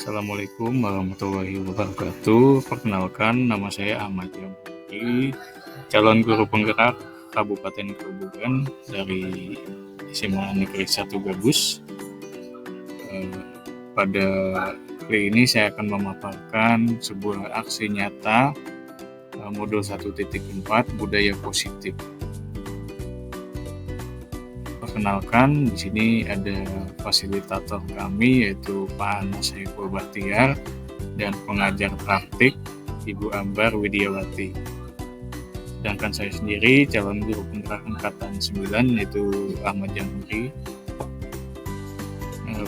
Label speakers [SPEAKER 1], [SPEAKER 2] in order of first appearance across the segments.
[SPEAKER 1] Assalamualaikum warahmatullahi wabarakatuh. Perkenalkan, nama saya Ahmad Jamhuri, calon guru penggerak Kabupaten Grobogan dari SMA Negeri 1 Gabus. Pada kali ini saya akan memaparkan sebuah aksi nyata modul 1.4 budaya positif. Perkenalkan, di sini ada fasilitator kami yaitu Pak Anas Saiful Bahtiar dan pengajar praktik Ibu Ambar Widiawati. Sedangkan saya sendiri calon guru penggerak angkatan 9 yaitu Ahmad Jamhuri.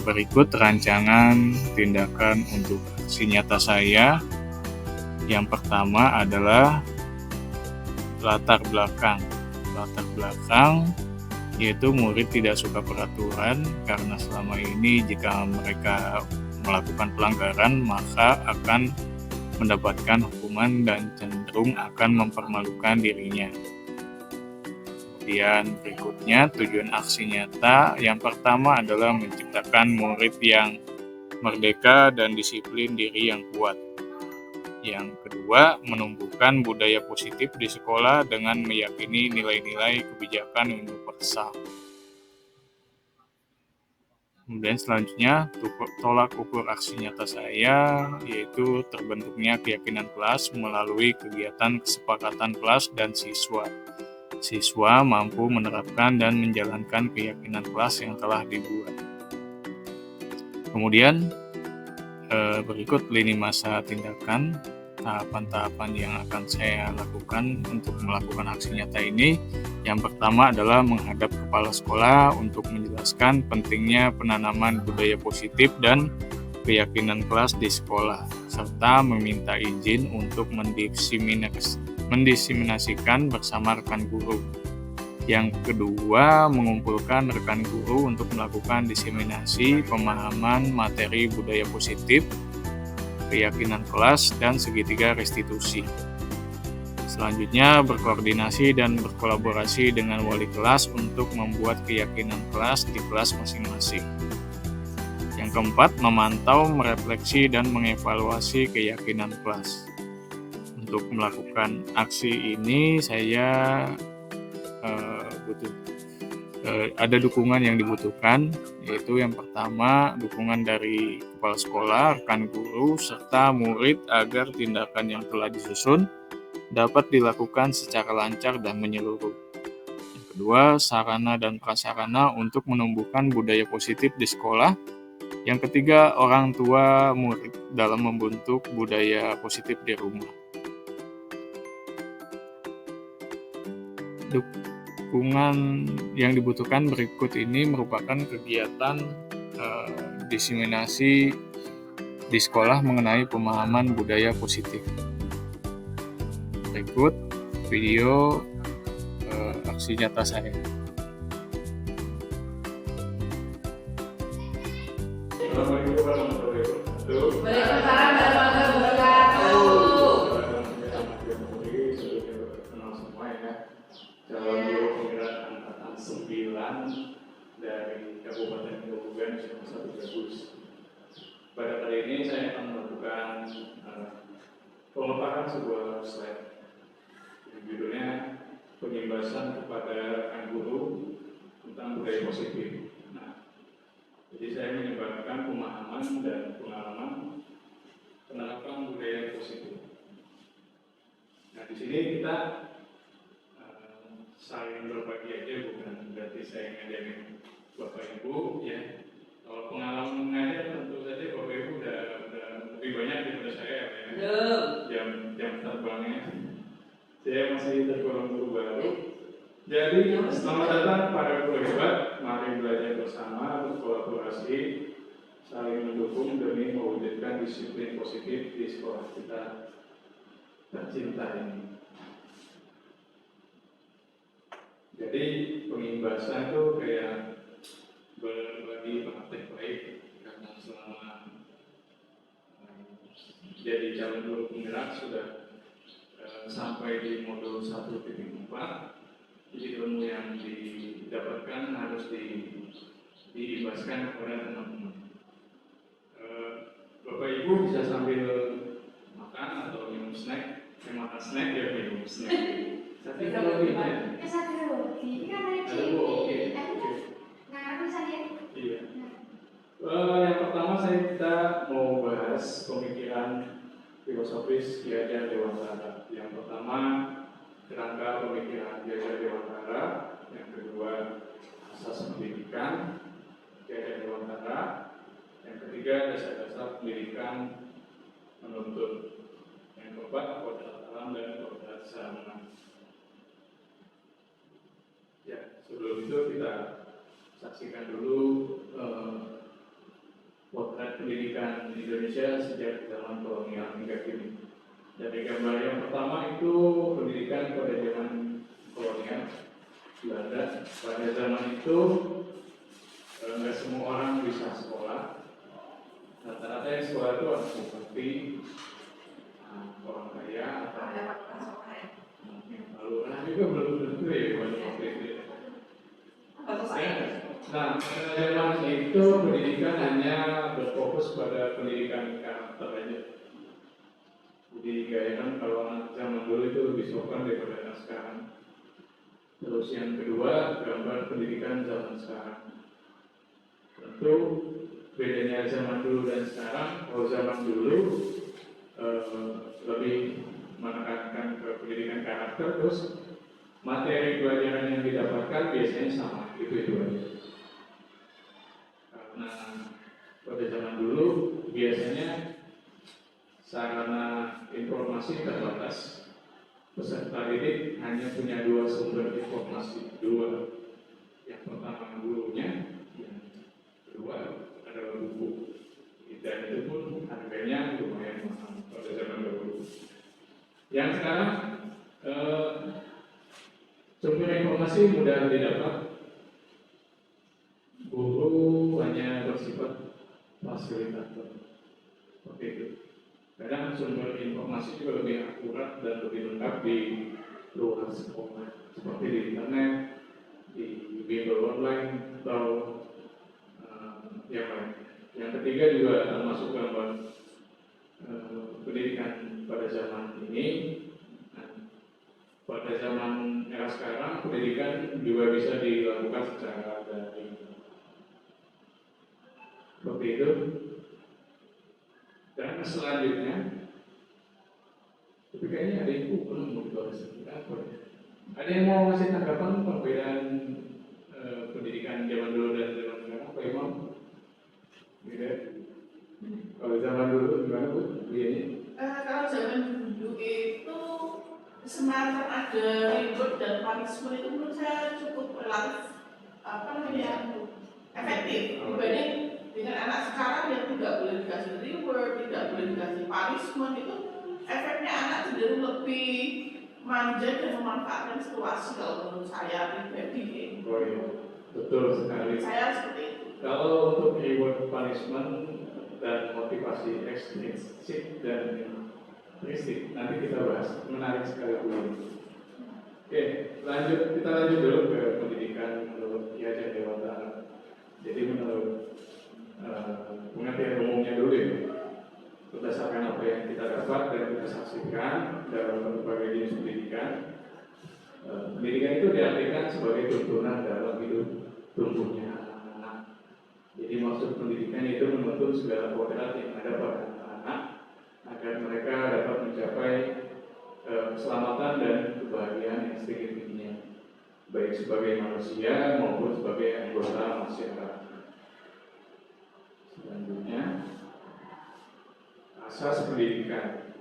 [SPEAKER 1] Berikut rancangan tindakan untuk aksi nyata saya. Yang pertama adalah latar belakang. Latar belakang yaitu murid tidak suka peraturan karena selama ini jika mereka melakukan pelanggaran maka akan mendapatkan hukuman dan cenderung akan mempermalukan dirinya. Kemudian berikutnya tujuan aksi nyata yang pertama adalah menciptakan murid yang merdeka dan disiplin diri yang kuat. Yang kedua, menumbuhkan budaya positif di sekolah dengan meyakini nilai-nilai kebijakan universal. Kemudian selanjutnya, tolak ukur aksi nyata saya yaitu terbentuknya keyakinan kelas melalui kegiatan kesepakatan kelas dan siswa. Siswa mampu menerapkan dan menjalankan keyakinan kelas yang telah dibuat. Kemudian berikut lini masa tindakan, tahapan-tahapan yang akan saya lakukan untuk melakukan aksi nyata ini. Yang pertama adalah menghadap kepala sekolah untuk menjelaskan pentingnya penanaman budaya positif dan keyakinan kelas di sekolah, serta meminta izin untuk mendiseminasikan bersama rekan guru. Yang kedua, mengumpulkan rekan guru untuk melakukan diseminasi pemahaman materi budaya positif, keyakinan kelas, dan segitiga restitusi. Selanjutnya, berkoordinasi dan berkolaborasi dengan wali kelas untuk membuat keyakinan kelas di kelas masing-masing. Yang keempat, memantau, merefleksi, dan mengevaluasi keyakinan kelas. Untuk melakukan aksi ini, saya ada dukungan yang dibutuhkan, yaitu yang pertama dukungan dari kepala sekolah, rekan guru, serta murid agar tindakan yang telah disusun dapat dilakukan secara lancar dan menyeluruh. Yang kedua, sarana dan prasarana untuk menumbuhkan budaya positif di sekolah. Yang ketiga, orang tua murid dalam membentuk budaya positif di rumah. Dukungan yang dibutuhkan berikut ini merupakan kegiatan diseminasi di sekolah mengenai pemahaman budaya positif. Berikut video aksi nyata saya.
[SPEAKER 2] Assalamualaikum warahmatullahi wabarakatuh.
[SPEAKER 3] Waalaikumsalam warahmatullahi wabarakatuh.
[SPEAKER 2] Kenal semua ya. Calon guru penggerak angkatan 9 dari Kabupaten Grobogan SMA 1 Gabus. Pada kali ini saya akan melakukan pemaparan sebuah slide. Judulnya pengimbasan kepada rekan guru tentang budaya positif. Jadi saya menyebarkan pemahaman dan pengalaman penerapan budaya positif. Nah, di sini kita saling berbagi aja, bukan berarti saya ngajarin Bapak Ibu ya. Kalau pengalaman mengajar tentu saja Bapak Ibu udah lebih banyak daripada saya ya. Jam terbangnya. Saya masih tergolong guru baru. Jadi, selamat datang para guru hebat. Mari belajar bersama, berkolaborasi, saling mendukung demi mewujudkan disiplin positif di sekolah kita tercinta ini. Jadi, pengimbasan itu kayak berbagi praktek baik, karena selama jadi calon guru penggerak sudah sampai di modul 1.4. Jadi ilmu yang didapatkan harus diibaskan kepada teman-teman. Bapak Ibu bisa sambil makan atau minum snack, makan snack ya minum snack. Tapi kalau tidak,
[SPEAKER 3] Satu roti, kan ada
[SPEAKER 2] oke.
[SPEAKER 3] Nah, aku bisa lihat.
[SPEAKER 2] Iya. Yang pertama kita mau bahas pemikiran filosofis Ki Hajar Dewantara. Yang pertama kerangka pemikiran Ki Hajar Dewantara. Yang kedua asas pendidikan Ki Hajar Dewantara. Yang ketiga dasar-dasar pendidikan menuntut. Yang keempat kodrat alam dan kodrat zaman. Ya, sebelum itu kita saksikan dulu potret pendidikan Indonesia sejak zaman kolonial hingga kini. Dari gambar yang pertama itu pendidikan pada zaman kolonial Belanda. Pada zaman itu nggak semua orang bisa sekolah. Rata-rata yang sekolah itu orang bupati, orang kaya, lalu juga belum tentu ya waktu itu. Nah, pada zaman itu pendidikan hanya berfokus pada pendidikan karakter aja. Jadi kayaknya kalau anak zaman dulu itu lebih sopan daripada anak sekarang. Terus yang kedua, gambar pendidikan zaman sekarang. Tentu bedanya zaman dulu dan sekarang. Kalau zaman dulu lebih menekankan ke pendidikan karakter, terus materi pelajaran yang didapatkan biasanya sama, itu aja. Karena pada zaman dulu biasanya sarana informasi terbatas, peserta didik hanya punya dua sumber informasi, yang pertama gurunya, yang kedua adalah buku, dan itu pun harganya lumayan mahal pada zaman dulu. Yang sekarang sumber informasi mudah didapat, guru hanya bersifat fasilitator, seperti itu. Kadang sumber informasi juga lebih akurat dan lebih lengkap di luar sekolah, seperti di internet, di bimbel online atau yang lain. Yang ketiga juga termasuk gambar pendidikan pada zaman ini. Pada zaman era sekarang pendidikan juga bisa dilakukan secara daring. Seperti itu. Dan selanjutnya, tapi kayaknya ada ibu belum mau dibahas apa ya? Ada yang mau ngasih tanggapan perbedaan pendidikan zaman dulu dan zaman sekarang, Pak Imam? Beda. Kalau zaman dulu gimana Bu?
[SPEAKER 4] Kalau zaman dulu itu semacam ada reward dan punishment itu menurut saya cukup relatif efektif dibanding dengan anak sekarang yang tidak boleh dikasih reward, tidak boleh dikasih punishment. Itu efeknya anak cenderung lebih manja dan memanfaatkan situasi kalau menurut saya pribadi.
[SPEAKER 2] Oh iya, betul sekali.
[SPEAKER 4] Saya seperti itu.
[SPEAKER 2] Kalau untuk reward, punishment dan motivasi ekstrinsik dan intrinsic nanti kita bahas, menarik sekali Bu. Oke, kita lanjut dulu ke pendidikan menurut Ki Hajar Dewantara. Jadi menurut pengertian umumnya dulu ya, berdasarkan apa yang kita dapat dan kita saksikan dalam berbagai jenis pendidikan. Pendidikan itu diartikan sebagai tuntunan dalam hidup tumbuhnya anak-anak. Jadi maksud pendidikan itu menuntut segala kodrat yang ada pada anak-anak agar mereka dapat mencapai keselamatan dan kebahagiaan yang setinggi-tingginya, baik sebagai manusia maupun sebagai anggota masyarakat. Selanjutnya, asas pendidikan.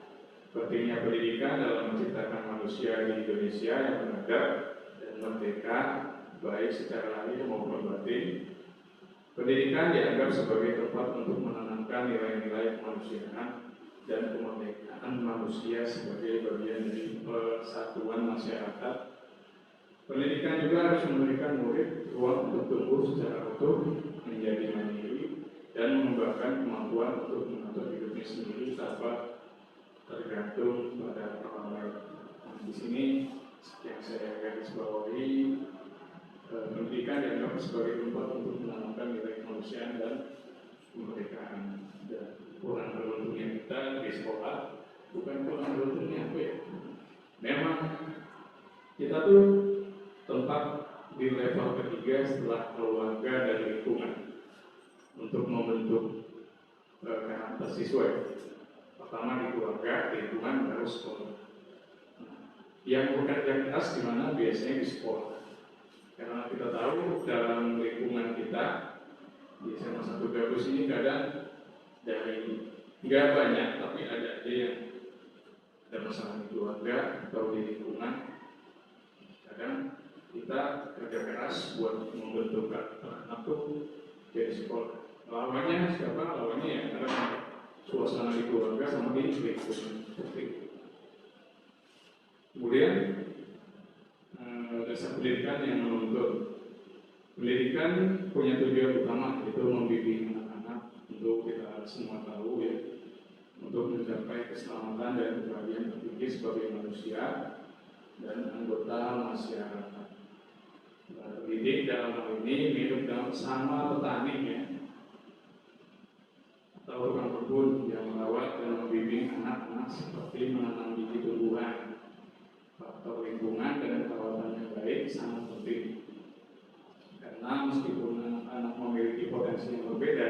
[SPEAKER 2] Pentingnya pendidikan dalam menciptakan manusia di Indonesia yang beradab dan merdeka, baik secara lahir maupun batin. Pendidikan dianggap sebagai tempat untuk menanamkan nilai-nilai kemanusiaan dan kemerdekaan manusia sebagai bagian dari persatuan masyarakat. Pendidikan juga harus memberikan murid ruang untuk tumbuh secara utuh, menjadi mandiri, dan mengembangkan kemampuan untuk mengatur hidupnya sendiri tanpa tergantung pada orang lain. Di sini yang saya garis bawahi, pendidikan dianggap sebagai tempat untuk menanamkan nilai kemanusiaan dan kemerdekaan dan kurang beruntung yang kita di sekolah bukan kurang beruntung apa ya. Memang kita tuh tempat di level ketiga setelah keluarga dan lingkungan untuk membentuk karakter siswa. Pertama di keluarga, lingkungan, baru sekolah. Yang bekerja keras di mana biasanya di sekolah. Karena kita tahu dalam lingkungan kita di SMA 1 Gabus ini kadang dari nggak banyak tapi ada aja yang ada masalah di keluarga atau di lingkungan. Kadang kita kerja keras buat membentuk anak tuh jadi sekolah. Lawannya siapa? Lawannya ya karena suasana di keluarga sama di lingkungan seperti itu. Kemudian dasar pendidikan yang menuntut. Pendidikan punya tujuan utama yaitu membimbing anak-anak untuk kita semua tahu ya, untuk mencapai keselamatan dan kebahagiaan tertinggi sebagai manusia dan anggota masyarakat. Pendidik dalam hal ini mirip sama petani ya, atau tukang kebun yang merawat dan membimbing anak-anak seperti menanam biji tumbuhan. Faktor lingkungan dan perawatan yang baik sangat penting. Karena meskipun anak-anak memiliki potensi yang berbeda,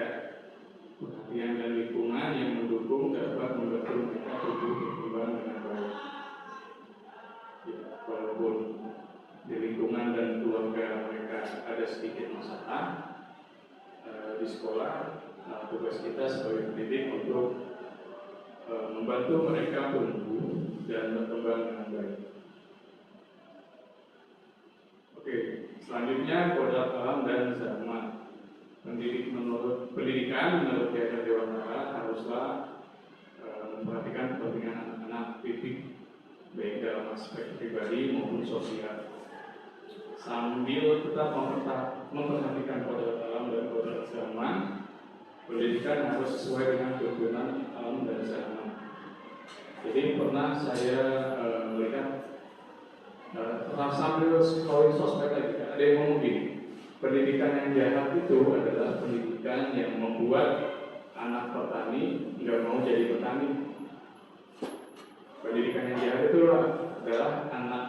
[SPEAKER 2] perhatian dan lingkungan yang mendukung dapat membantu mereka tumbuh berkembang dengan baik. Ya, walaupun di lingkungan dan keluarga mereka ada sedikit masalah, di sekolah tugas kita sebagai pendidik untuk membantu mereka tumbuh dan berkembang dengan baik. Oke, selanjutnya kodrat alam dan zaman. Pendidikan menurut Yayasan Dewantara haruslah memperhatikan kepentingan anak-anak didik baik dalam aspek pribadi maupun sosial. Sambil tetap memperhatikan kodrat alam dan kodrat zaman, pendidikan harus sesuai dengan tuntunan alam dan zaman. Jadi pernah saya melihat sambil scrolling sosmed lagi, ada yang ngomong gini, pendidikan yang jahat itu adalah pendidikan yang membuat anak petani nggak mau jadi petani. Pendidikan yang jahat itu adalah anak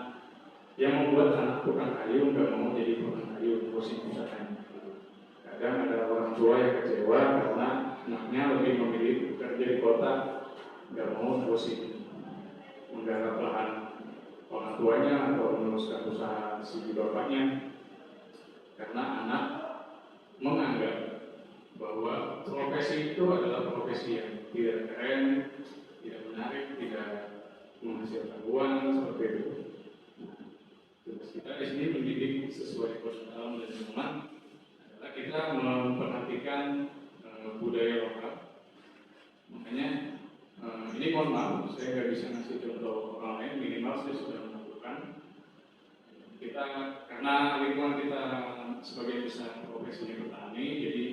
[SPEAKER 2] yang membuat anak tukang kayu nggak mau jadi tukang kayu, pusing misalkan. Kadang ada orang tua yang kecewa karena anaknya lebih memilih bekerja di kota, nggak mau pusing menggarap lahan orang tuanya atau meneruskan usaha si bapaknya, karena anak menganggap bahwa profesi itu adalah profesi yang tidak keren, tidak menarik, tidak menghasilkan uang seperti itu. Tugas kita di sini mendidik sesuai kodrat alam dan zaman adalah kita memperhatikan budaya lokal. Makanya ini mohon maaf, saya nggak bisa ngasih contoh orang lain, minimal saya sudah melakukan. Kita karena lingkungan kita sebagai besar profesinya petani, jadi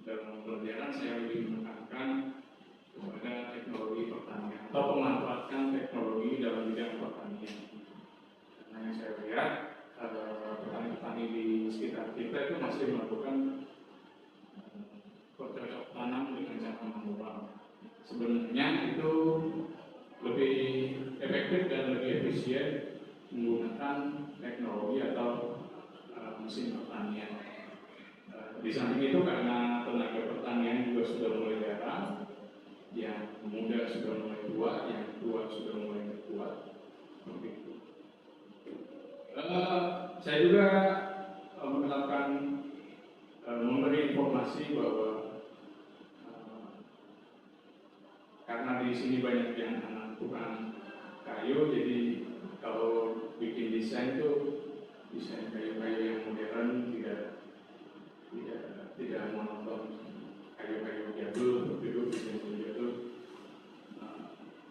[SPEAKER 2] dalam pelajaran saya lebih menekankan kepada teknologi pertanian atau memanfaatkan teknologi dalam bidang pertanian. Karena yang saya lihat petani-petani di sekitar kita itu masih melakukan bercocok tanam dengan cara manual. Sebenarnya itu lebih efektif dan lebih efisien menggunakan teknologi atau mesin pertanian. Di samping itu karena tenaga pertanian juga sudah mulai jarang, yang muda sudah mulai tua, yang tua sudah mulai kuat, seperti itu. Saya juga menerapkan memberi informasi bahwa karena di sini banyak yang anak tukang kayu, jadi kalau bikin desain itu desain kayu-kayu yang modern, tidak monoton kayu-kayu jadul, itu desain jadul.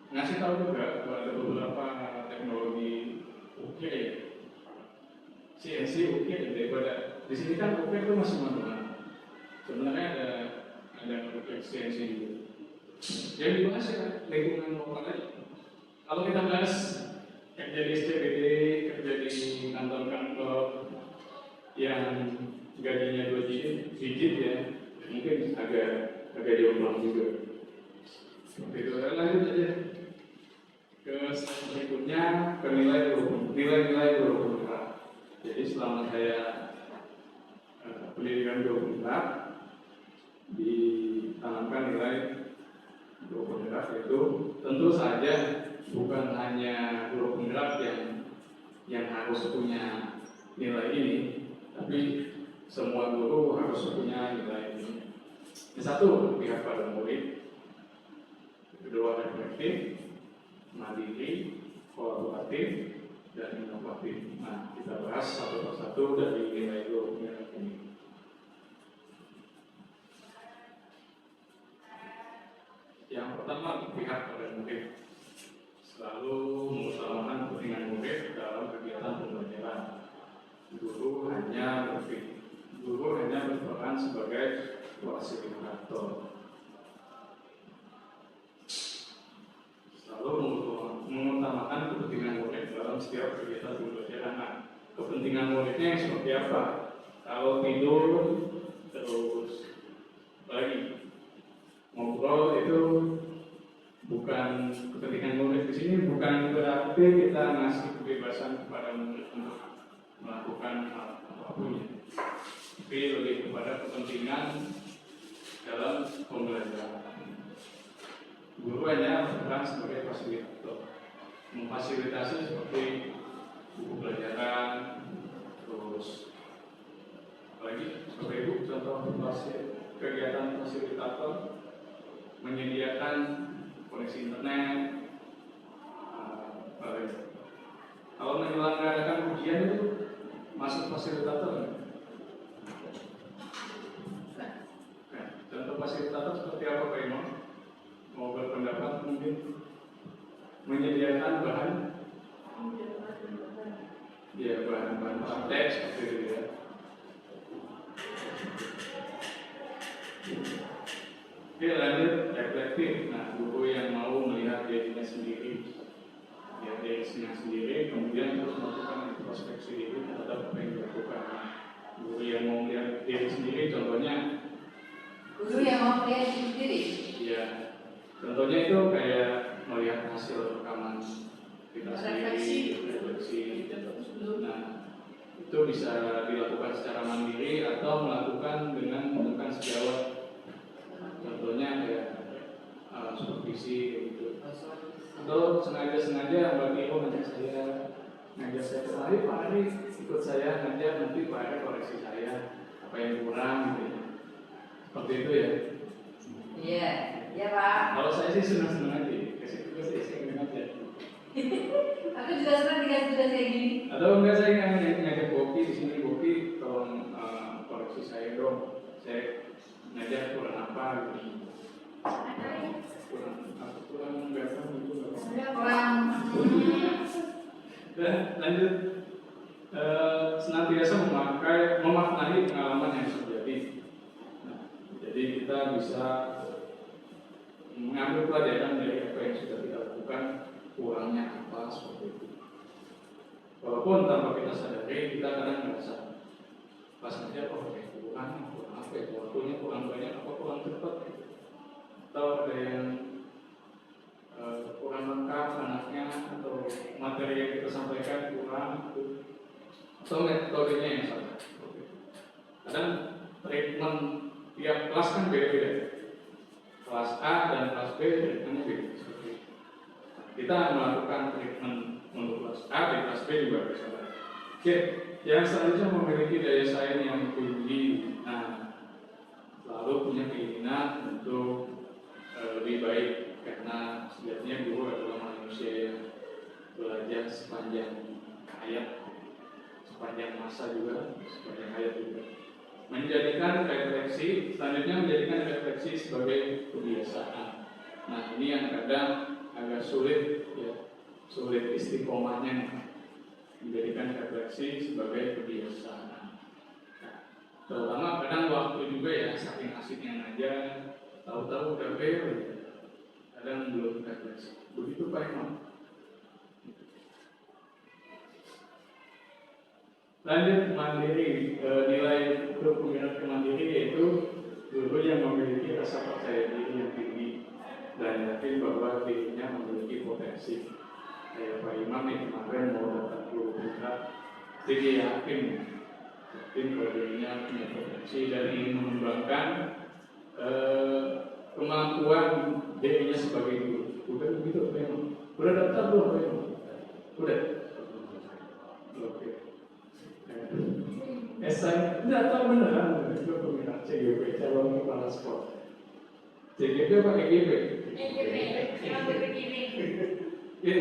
[SPEAKER 2] Ngasih tahu juga bahwa ada beberapa teknologi ukir ya, CNC ukir daripada di sini kan ukir itu masih manual. Sebenarnya ada ukir CNC juga. Yang dibahas ya lingkungan lokal aja. Kalau kita bahas kerja di SCBD, kerja di kantor-kantor yang gajinya 2 digit ya, mungkin agak jomplang juga. Seperti itu. Lanjut aja ke slide berikutnya, ke nilai-nilai guru penggerak. Jadi selama saya pendidikan guru penggerak ditanamkan nilai guru penggerak, itu tentu saja bukan hanya guru penggerak yang harus punya nilai ini, tapi semua guru harus punya nilai ini. Yang satu, pihak pada murid. Kedua, reflektif, mandiri, kolaboratif, dan inovatif. Nah, kita bahas satu persatu dari nilai guru penggerak ini. Yang pertama, pihak pada murid. Selalu mengutamakan kepentingan murid dalam kegiatan pembelajaran. Guru hanya berperan sebagai fasilitator. Selalu mengutamakan kepentingan murid dalam setiap kegiatan pembelajaran. Nah, kepentingan muridnya yang seperti apa? Kalau tidur terus lagi ngobrol, itu bukan kepentingan murid. Di sini bukan berarti kita ngasih kebebasan kepada murid untuk melakukan apapun, tapi lebih kepada kepentingan dalam pembelajaran. Guru hanya berperan sebagai fasilitator, memfasilitasi seperti buku pelajaran, terus apalagi seperti itu contoh kegiatan fasilitator, menyediakan koneksi internet. Kalau menyelenggarakan ujian itu masuk fasilitator. Contoh fasilitator seperti apa, Pak Imam? Mau berpendapat mungkin? Menyediakan bahan praktek seperti itu ya. Oke, lanjut, reflektif. Nah, guru yang mau melihat dirinya sendiri, kemudian terus melakukan introspeksi diri terhadap apa yang dilakukan. Guru yang mau melihat diri sendiri, contohnya. Ya, contohnya itu kayak melihat hasil rekaman kita sendiri, refleksi. Nah, itu bisa dilakukan secara mandiri atau melakukan dengan menggunakan sejawat. Contohnya kayak supervisi gitu. Atau sengaja Mbak Tio ngajak saya kemari, Pak Ari ikut saya ngajar, nanti Pak Ari koreksi saya apa yang kurang gitu. Seperti itu ya.
[SPEAKER 3] Iya Pak.
[SPEAKER 2] Kalau saya sih senang aja, kasih tugas saya ingin aja.
[SPEAKER 3] Aku juga senang dikasih tugas kayak gini.
[SPEAKER 2] Atau enggak, saya ngajak Boki di sini, Boki tolong koreksi saya dong. Saya ngajar kurang apa gitu. Kurang berapa gitu. Lanjut. Senantiasa memaknai pengalaman yang terjadi. Nah, jadi kita bisa mengambil pelajaran dari apa yang sudah kita lakukan, kurangnya apa, seperti itu. Walaupun tanpa kita sadari, kita kadang merasa pas ngajar, kurang apa ya, waktunya kurang banyak, apa kurang cepat, atau ada yang kurang lengkap anaknya, atau materi yang kita sampaikan kurang, atau metodenya yang salah. Kadang treatment tiap kelas kan beda-beda. Kelas A dan kelas B treatmentnya beda. Kita melakukan treatment untuk kelas A, di kelas B juga bisa. Oke, yang selanjutnya memiliki daya saing yang tinggi. Nah, lalu punya keinginan untuk lebih baik, karena sejatinya guru adalah manusia yang belajar sepanjang hayat, sepanjang masa juga, sepanjang hayat juga. Selanjutnya menjadikan refleksi sebagai kebiasaan. Nah, ini yang kadang agak sulit ya, sulit istiqomahnya, menjadikan refleksi sebagai kebiasaan. Nah, terutama kadang waktu juga ya, saking asiknya ngajar, tahu-tahu udah fail ya, kadang belum refleksi. Begitu Pak Imam. Lanjut, mandiri. Nilai untuk penggerak mandiri yaitu guru yang memiliki rasa percaya diri yang tinggi dan yakin Imam nih kemarin mau dapat guru kita, jadi yakin kalau dirinya punya potensi dan ingin mengembangkan kemampuan dirinya sebagai guru. Udah begitu Pak Imam? Udah daftar belum Pak Imam? Udah? Oke. Saya daftar beneran, itu peminat CGP, calon kepala sekolah. CGP apa EGP? Ini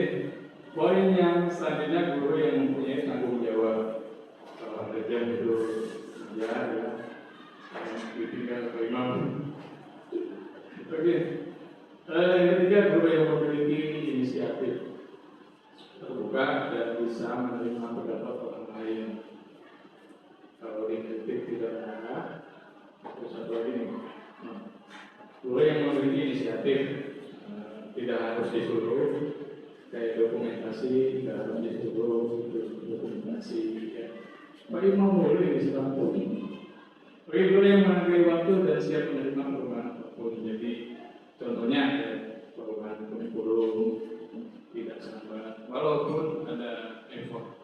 [SPEAKER 2] poin yang selanjutnya, guru yang mempunyai tanggung jawab. Kalau ada jam itu ya, ditinggal Pak Imam. Oke. Yang ketiga, guru yang memiliki inisiatif, terbuka dan bisa menerima pendapat orang lain. Kalau dikritik tidak marah. Terus satu lagi nih, guru yang memiliki inisiatif, tidak harus disuruh, kayak dokumentasi, tidak harus disuruh dokumentasi. Ya. Pak Imam boleh disuruh. Oke, guru yang menghargai waktu dan siap menerima perubahan apapun. Jadi contohnya ya, perubahan kurikulum tidak sambat, walaupun ada effort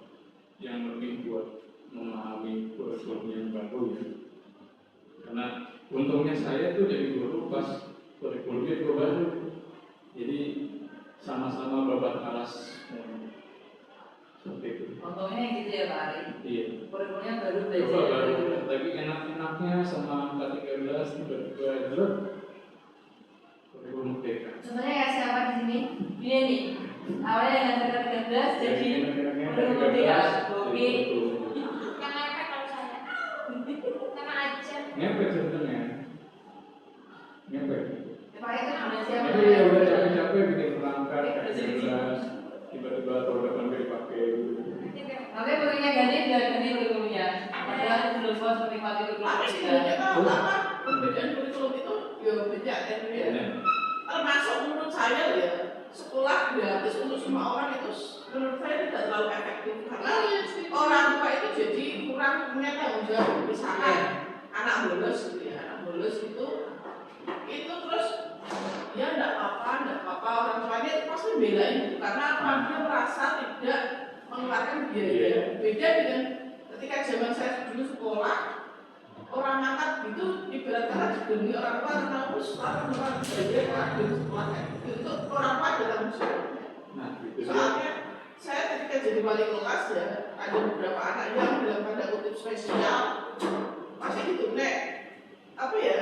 [SPEAKER 2] yang lebih buat memahami kurikulum yang baru ya. Karena untungnya saya tuh jadi guru pas kurikulumnya itu baru, jadi sama-sama babat alas seperti itu.
[SPEAKER 3] Untungnya gitu ya Pak Ari.
[SPEAKER 2] Iya.
[SPEAKER 3] Kurikulumnya baru
[SPEAKER 2] Coba
[SPEAKER 3] belajar.
[SPEAKER 2] baru, tapi enak-enaknya sama angka 13 tiba-tiba jelek. Kurikulum merdeka.
[SPEAKER 3] Contohnya kayak siapa di sini? Dia nih. Awalnya dengan angka 13 jadi kurikulum merdeka. Oke.
[SPEAKER 5] Yang ngepek kalau saya. Sama aja.
[SPEAKER 2] Ngepek sebenarnya. Ngepek.
[SPEAKER 3] Pak itu namanya siapa?
[SPEAKER 2] Tapi ya udah capek-capek bikin perangkat kayak 13 tiba-tiba tahun depan gak dipakai gitu.
[SPEAKER 3] Tapi kurikulumnya ganti biar ganti kurikulumnya. Padahal belum puas menikmati kurikulum
[SPEAKER 4] Tapi
[SPEAKER 3] merdeka.
[SPEAKER 4] sebenarnya kalau apa perbedaan kurikulum itu ya beda kan ya. Termasuk menurut saya ya, sekolah gratis untuk semua orang itu menurut saya tidak terlalu efektif karena orang tua itu jadi kurang punya tanggung jawab. Misalkan anak bolos gitu ya, anak bolos itu terus ya enggak apa-apa orang tuanya pasti belain gitu. Karena apa? Dia merasa tidak mengeluarkan biaya. Beda dengan ketika zaman saya dulu sekolah, orang angkat itu ibaratnya demi orang tua karena harus orang demi sekolah itu orang tua dalam sekolah.
[SPEAKER 2] Nah, gitu.
[SPEAKER 4] Soalnya saya ketika jadi wali kelas ya ada beberapa anak yang dalam tanda kutip spesial masih gitu nek apa ya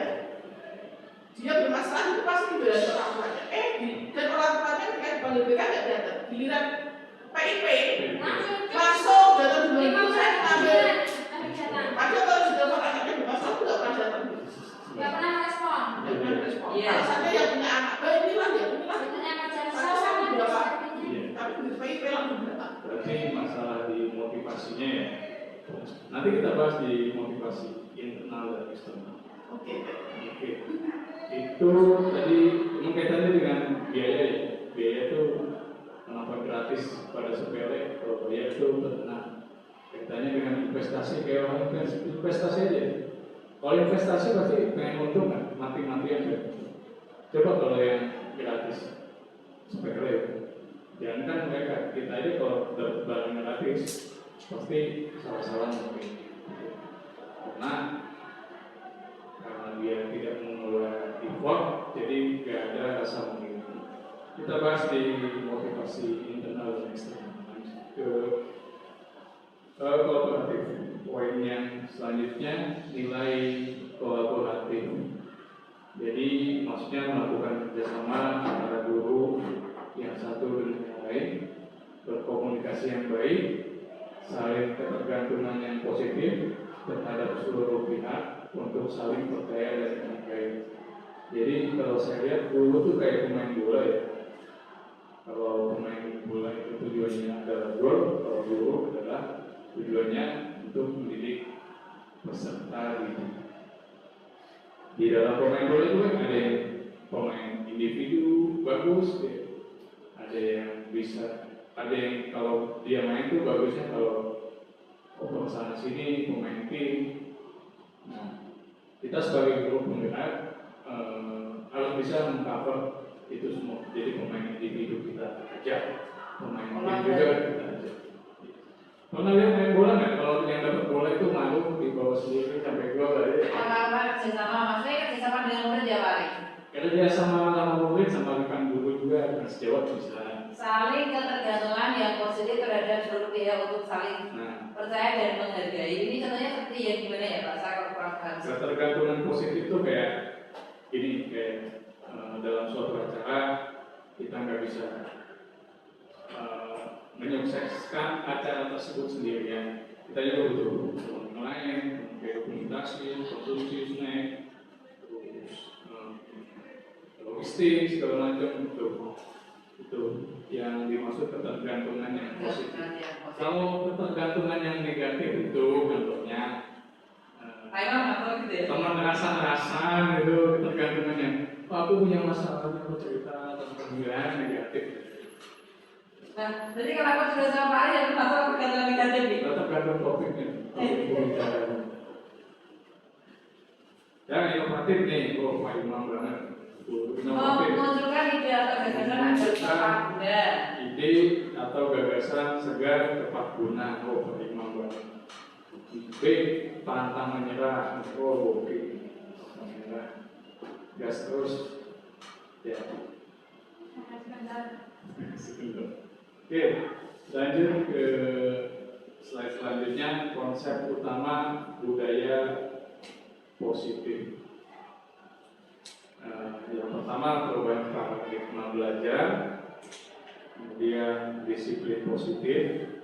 [SPEAKER 4] dia bermasalah itu pasti dibela orang tuanya dan orang tuanya dengan dipanggil BK nggak datang giliran PIP langsung datang di
[SPEAKER 5] Lima
[SPEAKER 4] bawah saya
[SPEAKER 5] bulan
[SPEAKER 4] ngambil
[SPEAKER 5] datang.
[SPEAKER 4] padahal kalau sudah anaknya bermasalah itu nggak pernah datang
[SPEAKER 5] Nggak pernah respon.
[SPEAKER 4] nggak pernah respon
[SPEAKER 3] Iya.
[SPEAKER 4] alasannya yang punya anak inilah
[SPEAKER 5] Sebenarnya kerjaan
[SPEAKER 4] Tapi
[SPEAKER 5] sama
[SPEAKER 4] saya
[SPEAKER 5] dan
[SPEAKER 4] berapa?
[SPEAKER 5] sebagainya.
[SPEAKER 2] Iya.
[SPEAKER 4] tapi di PIP langsung datang.
[SPEAKER 2] Berarti masalah di motivasinya ya. Nanti kita bahas di motivasi internal dan eksternal.
[SPEAKER 4] Oke.
[SPEAKER 2] Oke. Itu tadi kaitannya dengan biaya ya. Biaya itu kenapa gratis pada sepele, kalau biaya itu benar. Kaitannya dengan investasi kayak orang investasi aja. Kalau investasi pasti pengen untung kan, mati-matian kan. Coba kalau yang gratis sepele. Jangan kan mereka, kita aja kalau dapat barang gratis pasti salah-salah mungkin. Karena dia tidak mengeluarkan effort, jadi nggak ada rasa memiliki. Kita bahas di motivasi internal dan eksternal. Ke kolaboratif. Poin yang selanjutnya nilai kolaboratif. Jadi maksudnya melakukan kerjasama antara guru yang satu dengan yang lain, berkomunikasi yang baik, saling ketergantungan yang positif terhadap seluruh pihak untuk saling percaya dan menghargai. Jadi kalau saya lihat guru tuh kayak pemain bola ya. Kalau pemain bola itu tujuannya adalah gol, kalau guru adalah tujuannya untuk mendidik peserta gitu. Di dalam pemain bola itu kan ada yang pemain individu bagus, ya. Ada yang bisa, ada yang kalau dia main tuh bagusnya kalau oper sana sini pemain tim. Nah, kita sebagai guru penggerak harus bisa mengcover itu semua. Jadi pemain individu kita ajak pemain tim juga kita ajak. Pernah lihat main bola nggak? Kalau yang dapat bola itu malu dibawa sendiri sampai gol aja.
[SPEAKER 3] Karena kerjasama, maksudnya kerjasama dengan murid ya Pak.
[SPEAKER 2] Kerja sama murid sama rekan guru juga harus jawab bisa.
[SPEAKER 3] Saling ketergantungan yang positif terhadap seluruh pihak untuk saling percaya dan menghargai. Ini contohnya seperti yang gimana ya Pak? Saya kalau kurang paham.
[SPEAKER 2] Ketergantungan positif itu kayak ini, kayak dalam suatu acara kita nggak bisa menyukseskan acara tersebut sendirian. Kita juga butuh teman lain, kayak dokumentasi, konsumsi snack, terus logistik segala macam itu yang dimaksud ketergantungan yang positif. Kalau ketergantungan yang negatif itu contohnya teman rasa-rasan itu ketergantungannya. Aku punya masalah, aku cerita tentang yang negatif.
[SPEAKER 3] Nah, jadi kalau aku sudah sama Pak Ali, aku masalah perkataan negatif nih.
[SPEAKER 2] Tergantung topiknya. Ya, inovatif nih. Oh, Pak Imam banget.
[SPEAKER 3] Memunculkan ide atau gagasan agar tepat guna.
[SPEAKER 2] Ide atau gagasan segar tepat guna. Oh, Pak Imam banget. B, pantang menyerah. Oh, oke. Pantang menyerah. Gas terus. Ya. Oke, lanjut ke slide selanjutnya, konsep utama budaya positif. Yang pertama perubahan paradigma belajar, kemudian disiplin positif,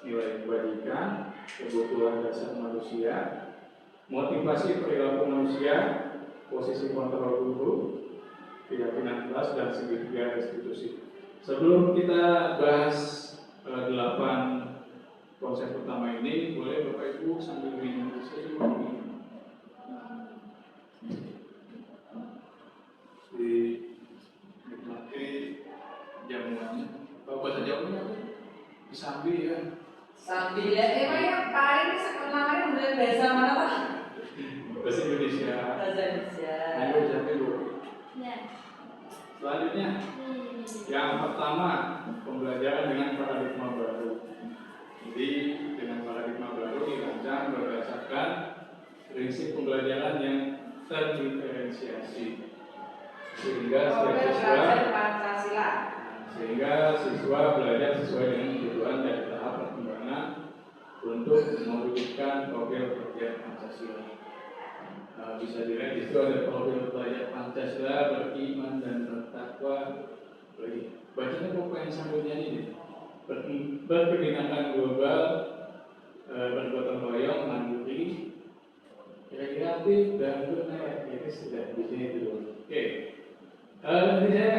[SPEAKER 2] nilai kebajikan, kebutuhan dasar manusia, motivasi perilaku manusia, posisi kontrol guru, keyakinan kelas dan segitiga restitusi. Sebelum kita bahas 8 konsep utama ini, boleh Bapak Ibu sambil minum sedikit. Dinikmati jamuannya. Kalau bahasa Jawanya apa? Disambi ya.
[SPEAKER 3] Sambil ya, emangnya Pak Ali ini sekenalnya udah bahasa mana Pak?
[SPEAKER 2] Bahasa Indonesia.
[SPEAKER 3] Bahasa Indonesia.
[SPEAKER 2] Ayo sambil Bu.
[SPEAKER 5] Ya.
[SPEAKER 2] Selanjutnya, yang pertama pembelajaran dengan paradigma baru. Jadi dengan paradigma baru dirancang berdasarkan prinsip pembelajaran yang terdiferensiasi, sehingga siswa belajar sesuai dengan kebutuhan dan tahap perkembangan untuk mewujudkan profil pelajar Pancasila. Bisa dilihat di situ ada profil pelajar Pancasila, beriman dan bertakwa. Bacanya kok pengen sambil nyanyi nih. Berkebinekaan global, bergotong royong, mandiri, kreatif dan benar. Itu sudah di sini dulu. Oke. Ini saya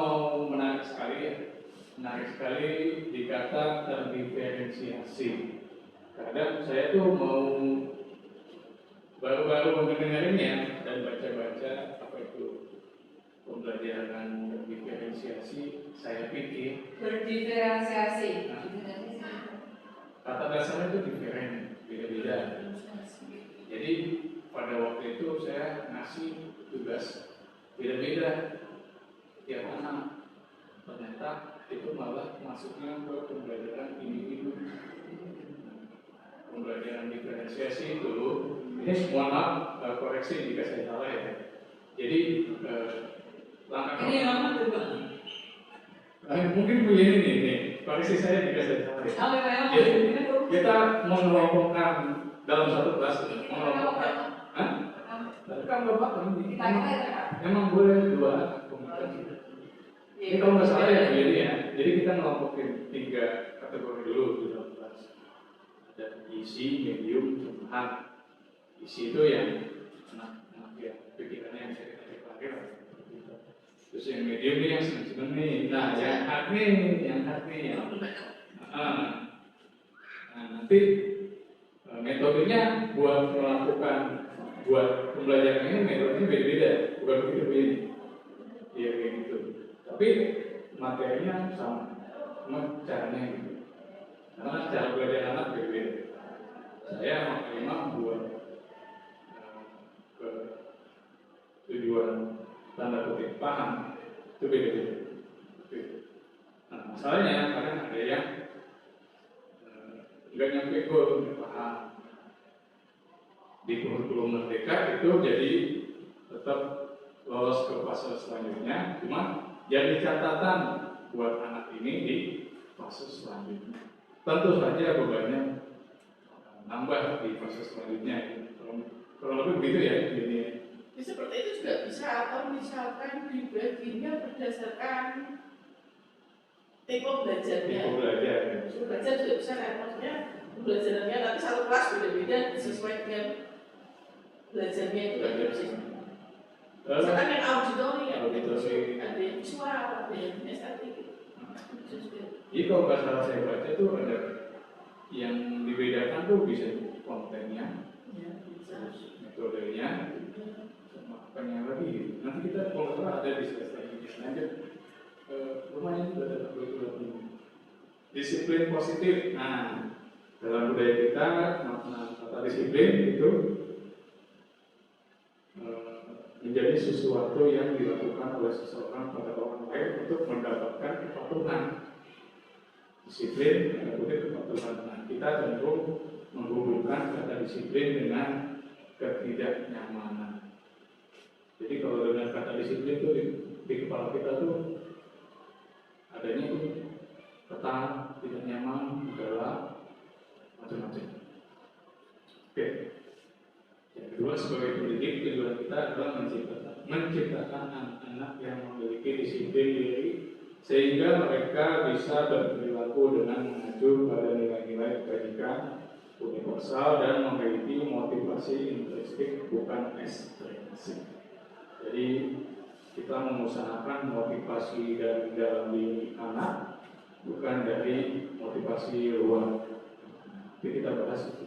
[SPEAKER 2] mau menarik sekali di kata terdiferensiasi. Kadang saya tuh mau baru-baru mendengarnya dan baca-baca apa itu pembelajaran diferensiasi, saya pikir
[SPEAKER 3] Berdiferensiasi.
[SPEAKER 2] kata dasarnya itu diferen, beda-beda. Jadi pada waktu itu saya ngasih tugas beda-beda tiap anak. Ternyata itu malah masuknya ke pembelajaran individu. Pembelajaran diferensiasi itu, ini mohon maaf koreksi jika saya salah ya. Jadi langkah
[SPEAKER 3] Ini lama juga.
[SPEAKER 2] mungkin begini nih, koreksi saya jika saya salah ya.
[SPEAKER 3] Kalau memang
[SPEAKER 2] Jadi kita mengelompokkan dalam satu kelas,
[SPEAKER 3] Hah?
[SPEAKER 2] kan Bapak ini
[SPEAKER 3] Kita
[SPEAKER 2] memang boleh dua komunikasi. Ini kalau nggak salah ya begini ya. Jadi kita ngelompokin 3 kategori dulu di dalam kelas. Ada isi, medium, curhat. Isi itu yang anak ya pikirannya yang saya lahir. Terus yang medium ini yang seneng-seneng nih. Nah, yang hard nih. Nah, nanti metodenya buat pembelajaran ini metodenya beda-beda, bukan begitu begini. Iya kayak gitu. Tapi materinya sama, cuma caranya gitu. Karena cara belajar anak beda-beda. Saya memang buat ke tujuan tanda kutip paham itu beda-beda. Nah, Masalahnya kadang ada yang nggak nyampe goal, nggak paham. Di kurikulum Merdeka itu jadi tetap lolos ke fase selanjutnya, cuma jadi catatan buat anak ini di fase selanjutnya. Tentu saja bebannya nambah di fase selanjutnya. Kalau lebih begitu ya, ini.
[SPEAKER 4] Jadi seperti itu juga bisa, atau misalkan dibaginya berdasarkan tipe belajarnya.
[SPEAKER 2] Tipe belajar.
[SPEAKER 4] Tipe belajar juga bisa kan, maksudnya belajarnya nanti satu kelas beda-beda sesuai dengan belajarnya itu. Misalkan yang auditori ya, ada yang visual, ada yang estetik.
[SPEAKER 2] Jadi kalau nggak salah saya baca tuh ada yang dibedakan tuh bisa kontennya, metodenya, sama apanya lagi. Nanti kita kalau ada di slide aja. Lumayan sudah ada betul. Disiplin positif. Nah, dalam budaya kita makna kata disiplin itu menjadi sesuatu yang dilakukan oleh seseorang pada orang lain untuk mendapatkan kepatuhan. Disiplin adalah kepatuhan. Nah, kita cenderung menghubungkan kata disiplin dengan ketidaknyamanan. Jadi kalau dengan kata disiplin itu di kepala kita tuh adanya itu ketat, tidak nyaman, galak, macam-macam. Oke. Yang kedua, sebagai pendidik, tujuan kita adalah menciptakan anak-anak yang memiliki disiplin diri sehingga mereka bisa berperilaku dengan mengacu pada nilai-nilai kebajikan universal dan memiliki motivasi intrinsik bukan ekstrinsik. Jadi kita mengusahakan motivasi dari dalam diri anak bukan dari motivasi luar. Nanti kita bahas itu.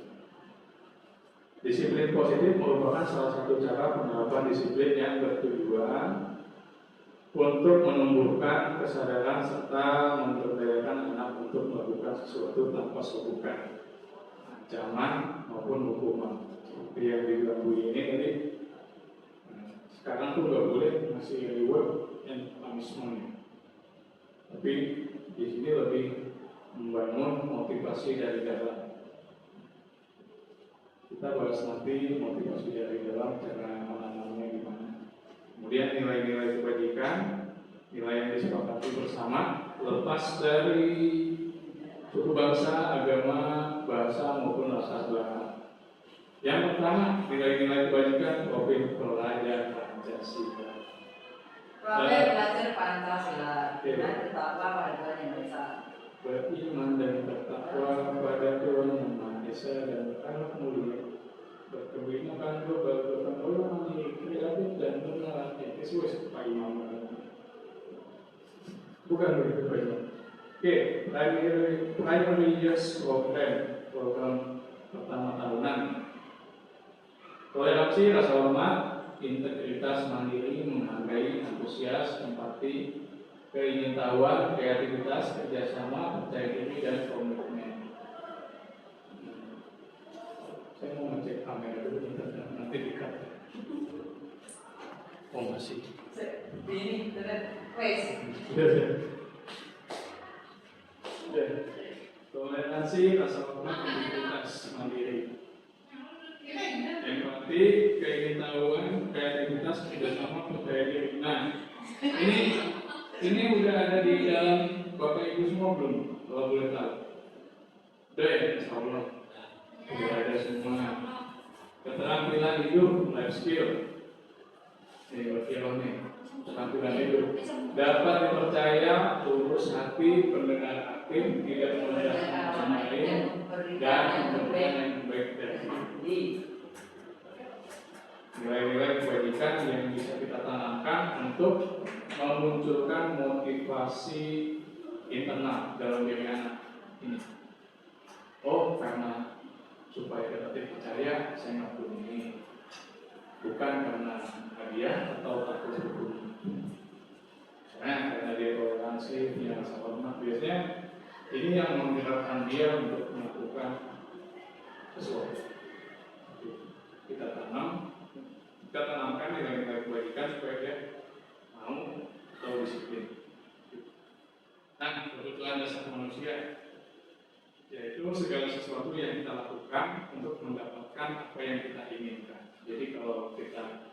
[SPEAKER 2] Disiplin positif merupakan salah satu cara penerapan disiplin yang bertujuan untuk menumbuhkan kesadaran serta memberdayakan anak untuk melakukan sesuatu tanpa sobukan, ancaman maupun hukuman. Seperti yang dibilang Bu ini tadi, sekarang tuh nggak boleh ngasih reward and punishment, tapi di sini lebih membangun motivasi dari dalam. Kita bahas nanti motivasi dari dalam, cara menanamnya gimana. Kemudian nilai-nilai kebajikan, nilai yang disepakati bersama, lepas dari suku bangsa, agama, bahasa maupun latar belakang. Yang pertama, nilai-nilai kebajikan profil pelajar Pancasila.
[SPEAKER 3] Profil belajar Pancasila dan bertakwa pada Tuhan Yang Maha Esa.
[SPEAKER 2] Beriman dan bertakwa pada Tuhan Yang Maha Esa dan berakhlak mulia, berkebinekaan bergotong royong, kreatif dan bernalar sesuai Pak Imam. Bukan begitu banyak. Oke, primary years program pertama tahunan. Toleransi, rasa hormat, integritas, mandiri, menghargai, antusias, empati, keingintahuan, kreativitas, kerjasama, percaya diri, dan komitmen. Saya mau ngecek kamera dulu, nanti dikat. Oh masih.
[SPEAKER 3] Ini dengan wes.
[SPEAKER 2] Toleransi, rasa hormat, integritas, mandiri. Empati, keingintahuan, kreativitas, kerjasama, percaya diri. Nah, ini udah ada di dalam Bapak Ibu semua belum? Kalau boleh tahu. Udah ya, insya Allah. Udah ada semua. Keterampilan hidup, life skill. Ini berfilm nih. Keterampilan hidup. Dapat dipercaya, tulus hati, pendengar aktif, tidak merendahkan orang lain, dan memberikan yang baik dari diri. Nilai-nilai kebajikan yang bisa kita tanamkan untuk memunculkan motivasi internal dalam diri anak ini. Oh, karena supaya dapat percaya saya ngelakuin ini, bukan karena hadiah atau takut hukum. Karena dia toleransi, dia rasa hormat, biasanya ini yang menggerakkan dia untuk melakukan sesuatu. Kita tanamkan nilai-nilai kebajikan supaya dia mau atau disiplin. Nah, Nah, kebutuhan dasar manusia yaitu segala sesuatu yang kita lakukan untuk mendapatkan apa yang kita inginkan. Jadi kalau kita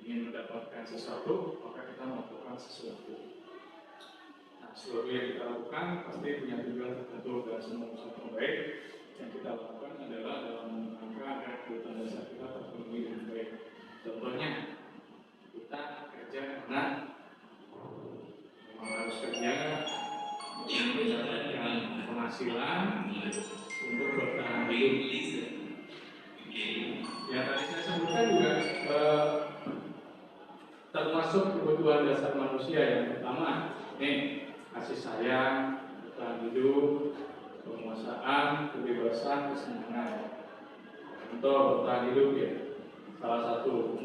[SPEAKER 2] ingin mendapatkan sesuatu, maka kita melakukan sesuatu. Nah, sesuatu yang kita lakukan pasti punya tujuan tertentu, dan semua usaha baik yang kita lakukan adalah dalam rangka agar kebutuhan dasar kita terpenuhi dengan baik. Contohnya, kita kerja karena memang harus kerja untuk mendapatkan penghasilan untuk bertahan hidup. Ya, tadi saya sebutkan juga termasuk kebutuhan dasar manusia yang pertama, nih, kasih sayang, bertahan hidup, penguasaan, kebebasan, kesenangan. Contoh bertahan hidup ya, salah satu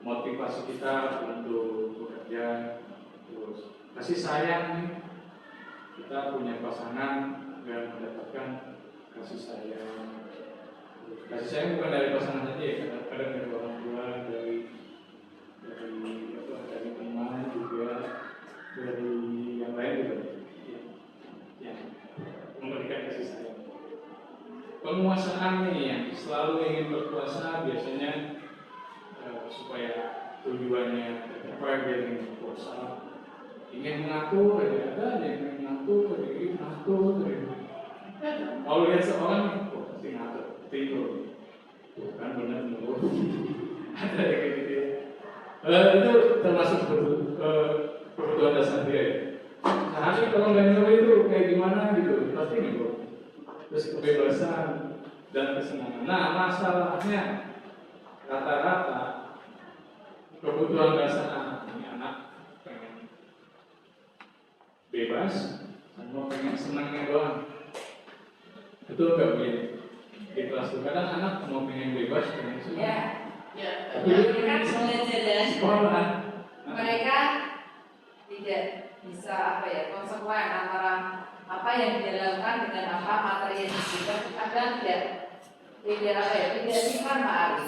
[SPEAKER 2] motivasi kita untuk bekerja. Terus kasih sayang nih, kita punya pasangan agar mendapatkan kasih sayang. Kasih sayang bukan dari pasangan saja ya, kadang-kadang dari orang tua, dari teman juga, dari yang lain juga, yang memberikan kasih sayang. Penguasaan nih yang selalu ingin berkuasa biasanya supaya tujuannya tercapai, dia ingin berkuasa, ingin mengatur, ada yang mengatur, kalau lihat seorang pasti ngatur, tidur, bukan benar menurut ada yang kayak gitu ya. Itu termasuk kebutuhan dasar dia ya. Sehari kalau nggak nyoba itu kayak gimana gitu, pasti nyoba. Terus kebebasan dan kesenangan. Nah, masalahnya rata-rata kebutuhan dasar anak ini, anak pengen bebas sama pengen senangnya doang. Betul nggak Bu? Di kelas itu kadang anak mau pengen bebas, pengen senang.
[SPEAKER 3] Ya.
[SPEAKER 4] Ya,
[SPEAKER 3] Mereka mengajar
[SPEAKER 2] Sekolah.
[SPEAKER 3] mereka tidak bisa konsekuen antara apa yang dilakukan dengan apa materi yang diberikan. Kadang tidak simpan Pak Ari.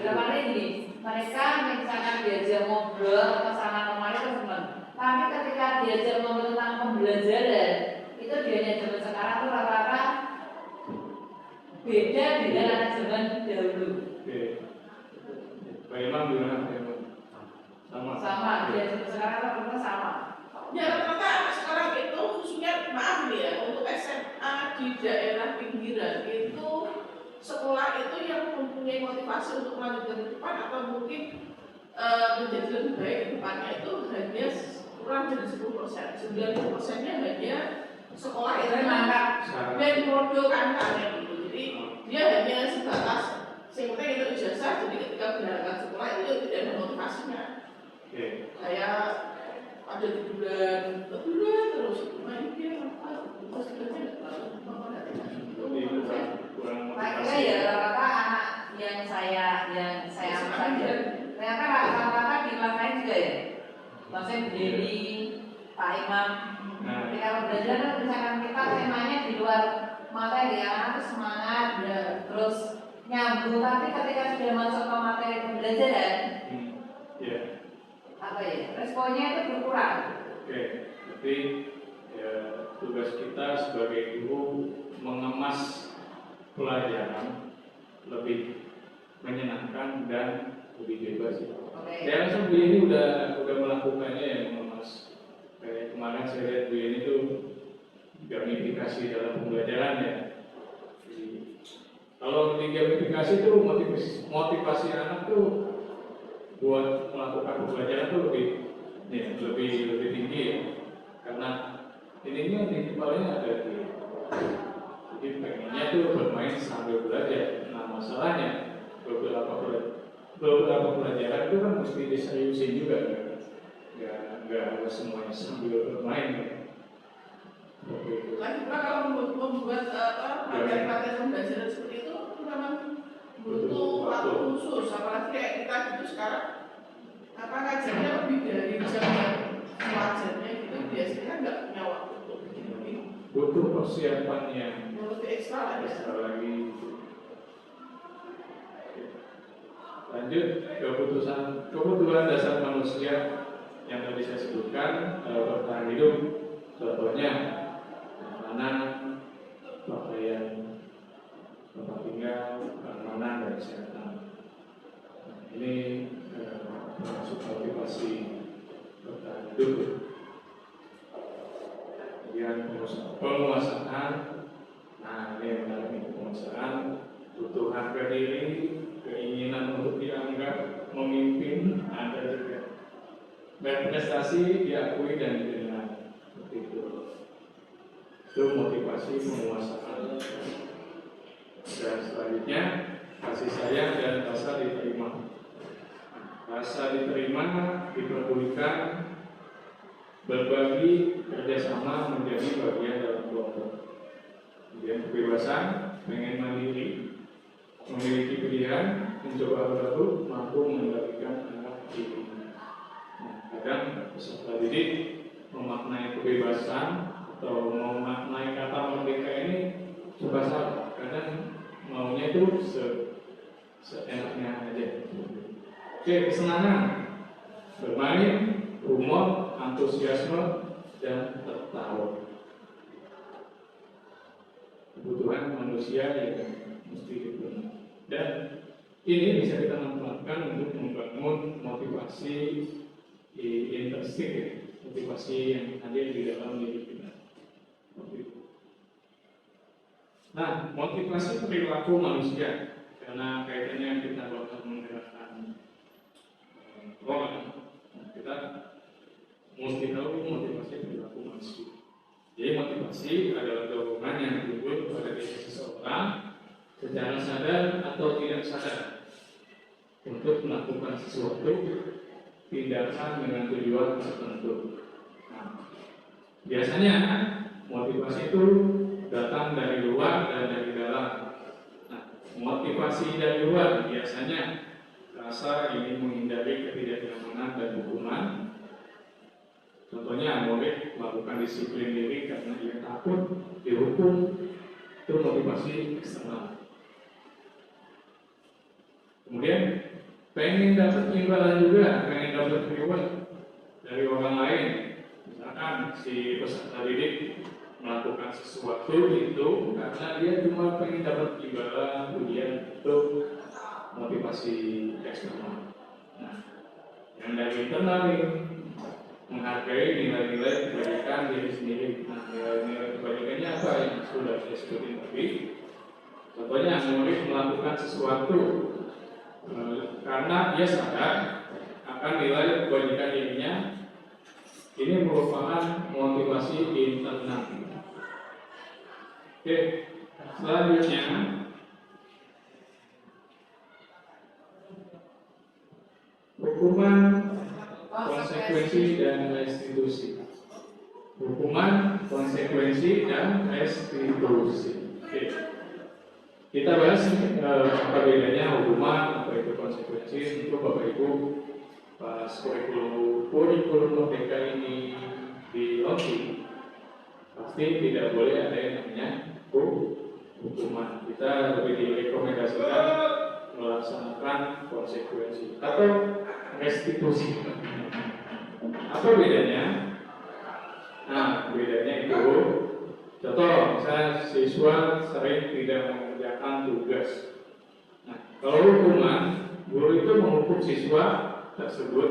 [SPEAKER 3] Dalam hal ini mereka misalkan diajak ngobrol atau sana kemari itu senang. Tapi ketika diajak ngobrol tentang pembelajaran, itu dia zaman sekarang tuh rata-rata beda dengan anak zaman dahulu.
[SPEAKER 2] Oke. Pak Imam gimana?
[SPEAKER 3] Sama, dia sekarang rata-rata sama.
[SPEAKER 4] ya rata-rata anak sekarang itu khususnya maaf nih ya, untuk SMA di daerah pinggiran itu sekolah itu yang mempunyai motivasi untuk melanjutkan ke depan atau mungkin menjadi lebih baik ke depannya itu hanya kurang dari 10%. 90%-nya hanya sekolah itu dan modul kan gitu. Jadi dia hanya sebatas yang penting itu ijazah, jadi ketika berangkat sekolah itu tidak ada motivasinya. Kayak ada liburan terus main game terus kerja
[SPEAKER 3] Makanya ya rata-rata anak yang saya saja ternyata rata-rata di kelas lain juga ya. Maksudnya Dedi, Pak Imam. Ketika belajar misalkan kita temanya di luar materi, anak itu semangat, terus nyambung. Tapi ketika sudah masuk ke materi pembelajaran, responnya itu berkurang.
[SPEAKER 2] Oke, berarti ya, tugas kita sebagai guru mengemas pelajaran lebih menyenangkan dan lebih bebas. Saya rasa Bu Yeni udah melakukannya ya, mengemas. Kayak kemarin saya lihat Bu Yeni itu gamifikasi dalam pembelajaran ya. Jadi, kalau di gamifikasi itu motivasi anak tuh buat melakukan pembelajaran tuh lebih tinggi ya, karena ininya di kepalanya ada jadi pengennya tuh bermain sambil belajar. Nah masalahnya beberapa pelajaran itu kan mesti diseriusin juga kan, nggak harus semuanya sambil bermain kan.
[SPEAKER 4] Lagi pula kalau membuat materi pembelajaran seperti itu memang butuh waktu khusus, apalagi kayak kita gitu sekarang ngajarnya lebih dari jam yang wajarnya gitu, biasanya nggak punya waktu untuk bikin
[SPEAKER 2] butuh persiapan yang
[SPEAKER 4] lebih ekstra
[SPEAKER 2] lagi. Lanjut kebutuhan dasar manusia yang tadi saya sebutkan bertahan hidup. Contohnya makanan, pakaian, tempat tinggal, keamanan, dan kesehatan. Ini termasuk motivasi bertahan hidup. Kemudian penguasaan. Nah, ini yang menarik nih, penguasaan. Butuh harga diri, keinginan untuk dianggap memimpin, ada juga. Berprestasi diakui dan didengar. Seperti itu. Itu motivasi penguasaan. Dan selanjutnya kasih sayang dan rasa diterima. Rasa diterima diperbolehkan berbagi, kerjasama menjadi bagian dalam kelompok. Kemudian kebebasan, pengen mandiri, memiliki pilihan, mencoba baru, mampu mengendalikan arah diri. Nah, kadang peserta didik memaknai kebebasan atau memaknai kata merdeka ini suka salah. Kadang maunya itu seenaknya aja. Oke, kesenangan, bermain, humor, antusiasme, dan tertawa. Kebutuhan manusia yang mesti dipenuhi. Dan ini bisa kita manfaatkan untuk membangun motivasi intrinsik, motivasi yang hadir di dalam diri kita. Nah, motivasi perilaku manusia, karena kaitannya kita bakal menggerakkan orang, kita mesti tahu motivasi perilaku manusia. Jadi motivasi adalah dorongan yang timbul pada diri seseorang secara sadar atau tidak sadar untuk melakukan sesuatu tindakan dengan tujuan tertentu. Nah, biasanya motivasi itu datang dari luar dan dari dalam. Nah, motivasi dari luar biasanya rasa ingin menghindari ketidaknyamanan dan hukuman. Contohnya murid melakukan disiplin diri karena ia takut dihukum, itu motivasi eksternal. Kemudian pengen dapat imbalan juga, pengen dapat reward dari orang lain. Misalkan si peserta didik melakukan sesuatu itu karena dia cuma pengen dapat imbalan, ujian, itu motivasi eksternal. Nah, yang dari internal ini menghargai nilai-nilai kebaikan diri sendiri. Nah, nilai-nilai kebaikannya apa yang sudah saya sebutin tadi? Contohnya, murid melakukan sesuatu karena dia sadar akan nilai kebaikan dirinya. Ini merupakan motivasi internal. Oke, selanjutnya hukuman, konsekuensi, dan restitusi. Hukuman, konsekuensi, dan restitusi. Oke. Kita bahas apa bedanya hukuman, apa itu konsekuensi. Untuk Bapak Ibu pas kurikulum merdeka ini di launching, pasti tidak boleh ada yang namanya hukuman. Kita lebih direkomendasikan melaksanakan konsekuensi atau restitusi. Apa bedanya? Nah, bedanya itu, contoh, misalnya siswa sering tidak mengerjakan tugas. Nah, kalau hukuman, guru itu menghukum siswa tersebut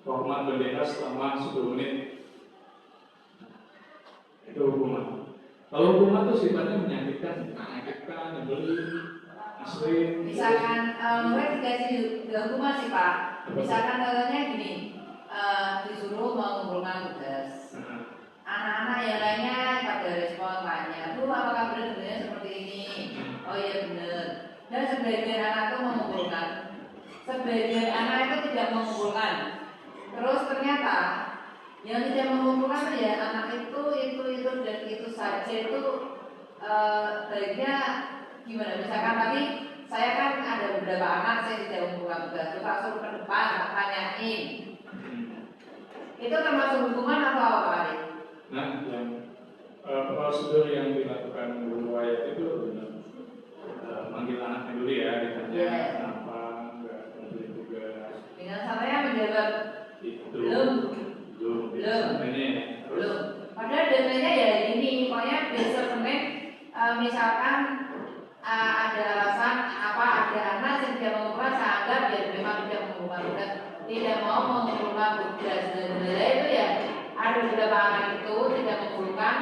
[SPEAKER 2] hormat bendera selama 10 menit. Itu hukuman. Kalau hukuman itu sifatnya menyakitkan, nyebelin, asli.
[SPEAKER 3] Misalkan murid dikasih hukuman sih Pak. Misalkan contohnya gini, disuruh mengumpulkan tugas. Anak-anak yang lainnya pada respon tanya, Bu, apakah benar-benar seperti ini? Oh iya benar. Dan sebagian anak itu mengumpulkan, sebagian anak itu tidak mengumpulkan. Terus ternyata yang tidak mengumpulkan ya anak itu dan itu saja itu baiknya gimana? Misalkan tadi saya kan ada beberapa anak saya tidak mengumpulkan tugas, terus langsung ke depan tanyain. Itu termasuk hukuman atau apa Pak?
[SPEAKER 2] Nah, yang prosedur yang dilakukan guru ayat itu manggil anaknya dulu ya, ditanya kenapa nggak memberi tugas.
[SPEAKER 3] Dengan caranya menjawab
[SPEAKER 2] itu.
[SPEAKER 3] belum
[SPEAKER 2] Ini terus
[SPEAKER 3] Belum. Padahal deadline-nya ya ini, pokoknya besok Senin, misalkan ada alasan apa, ada anak yang tidak mengumpulkan, saya anggap ya memang tidak mengumpulkan tugas, tidak mau mengumpulkan tugas, dan itu ya ada beberapa anak itu tidak mengumpulkan,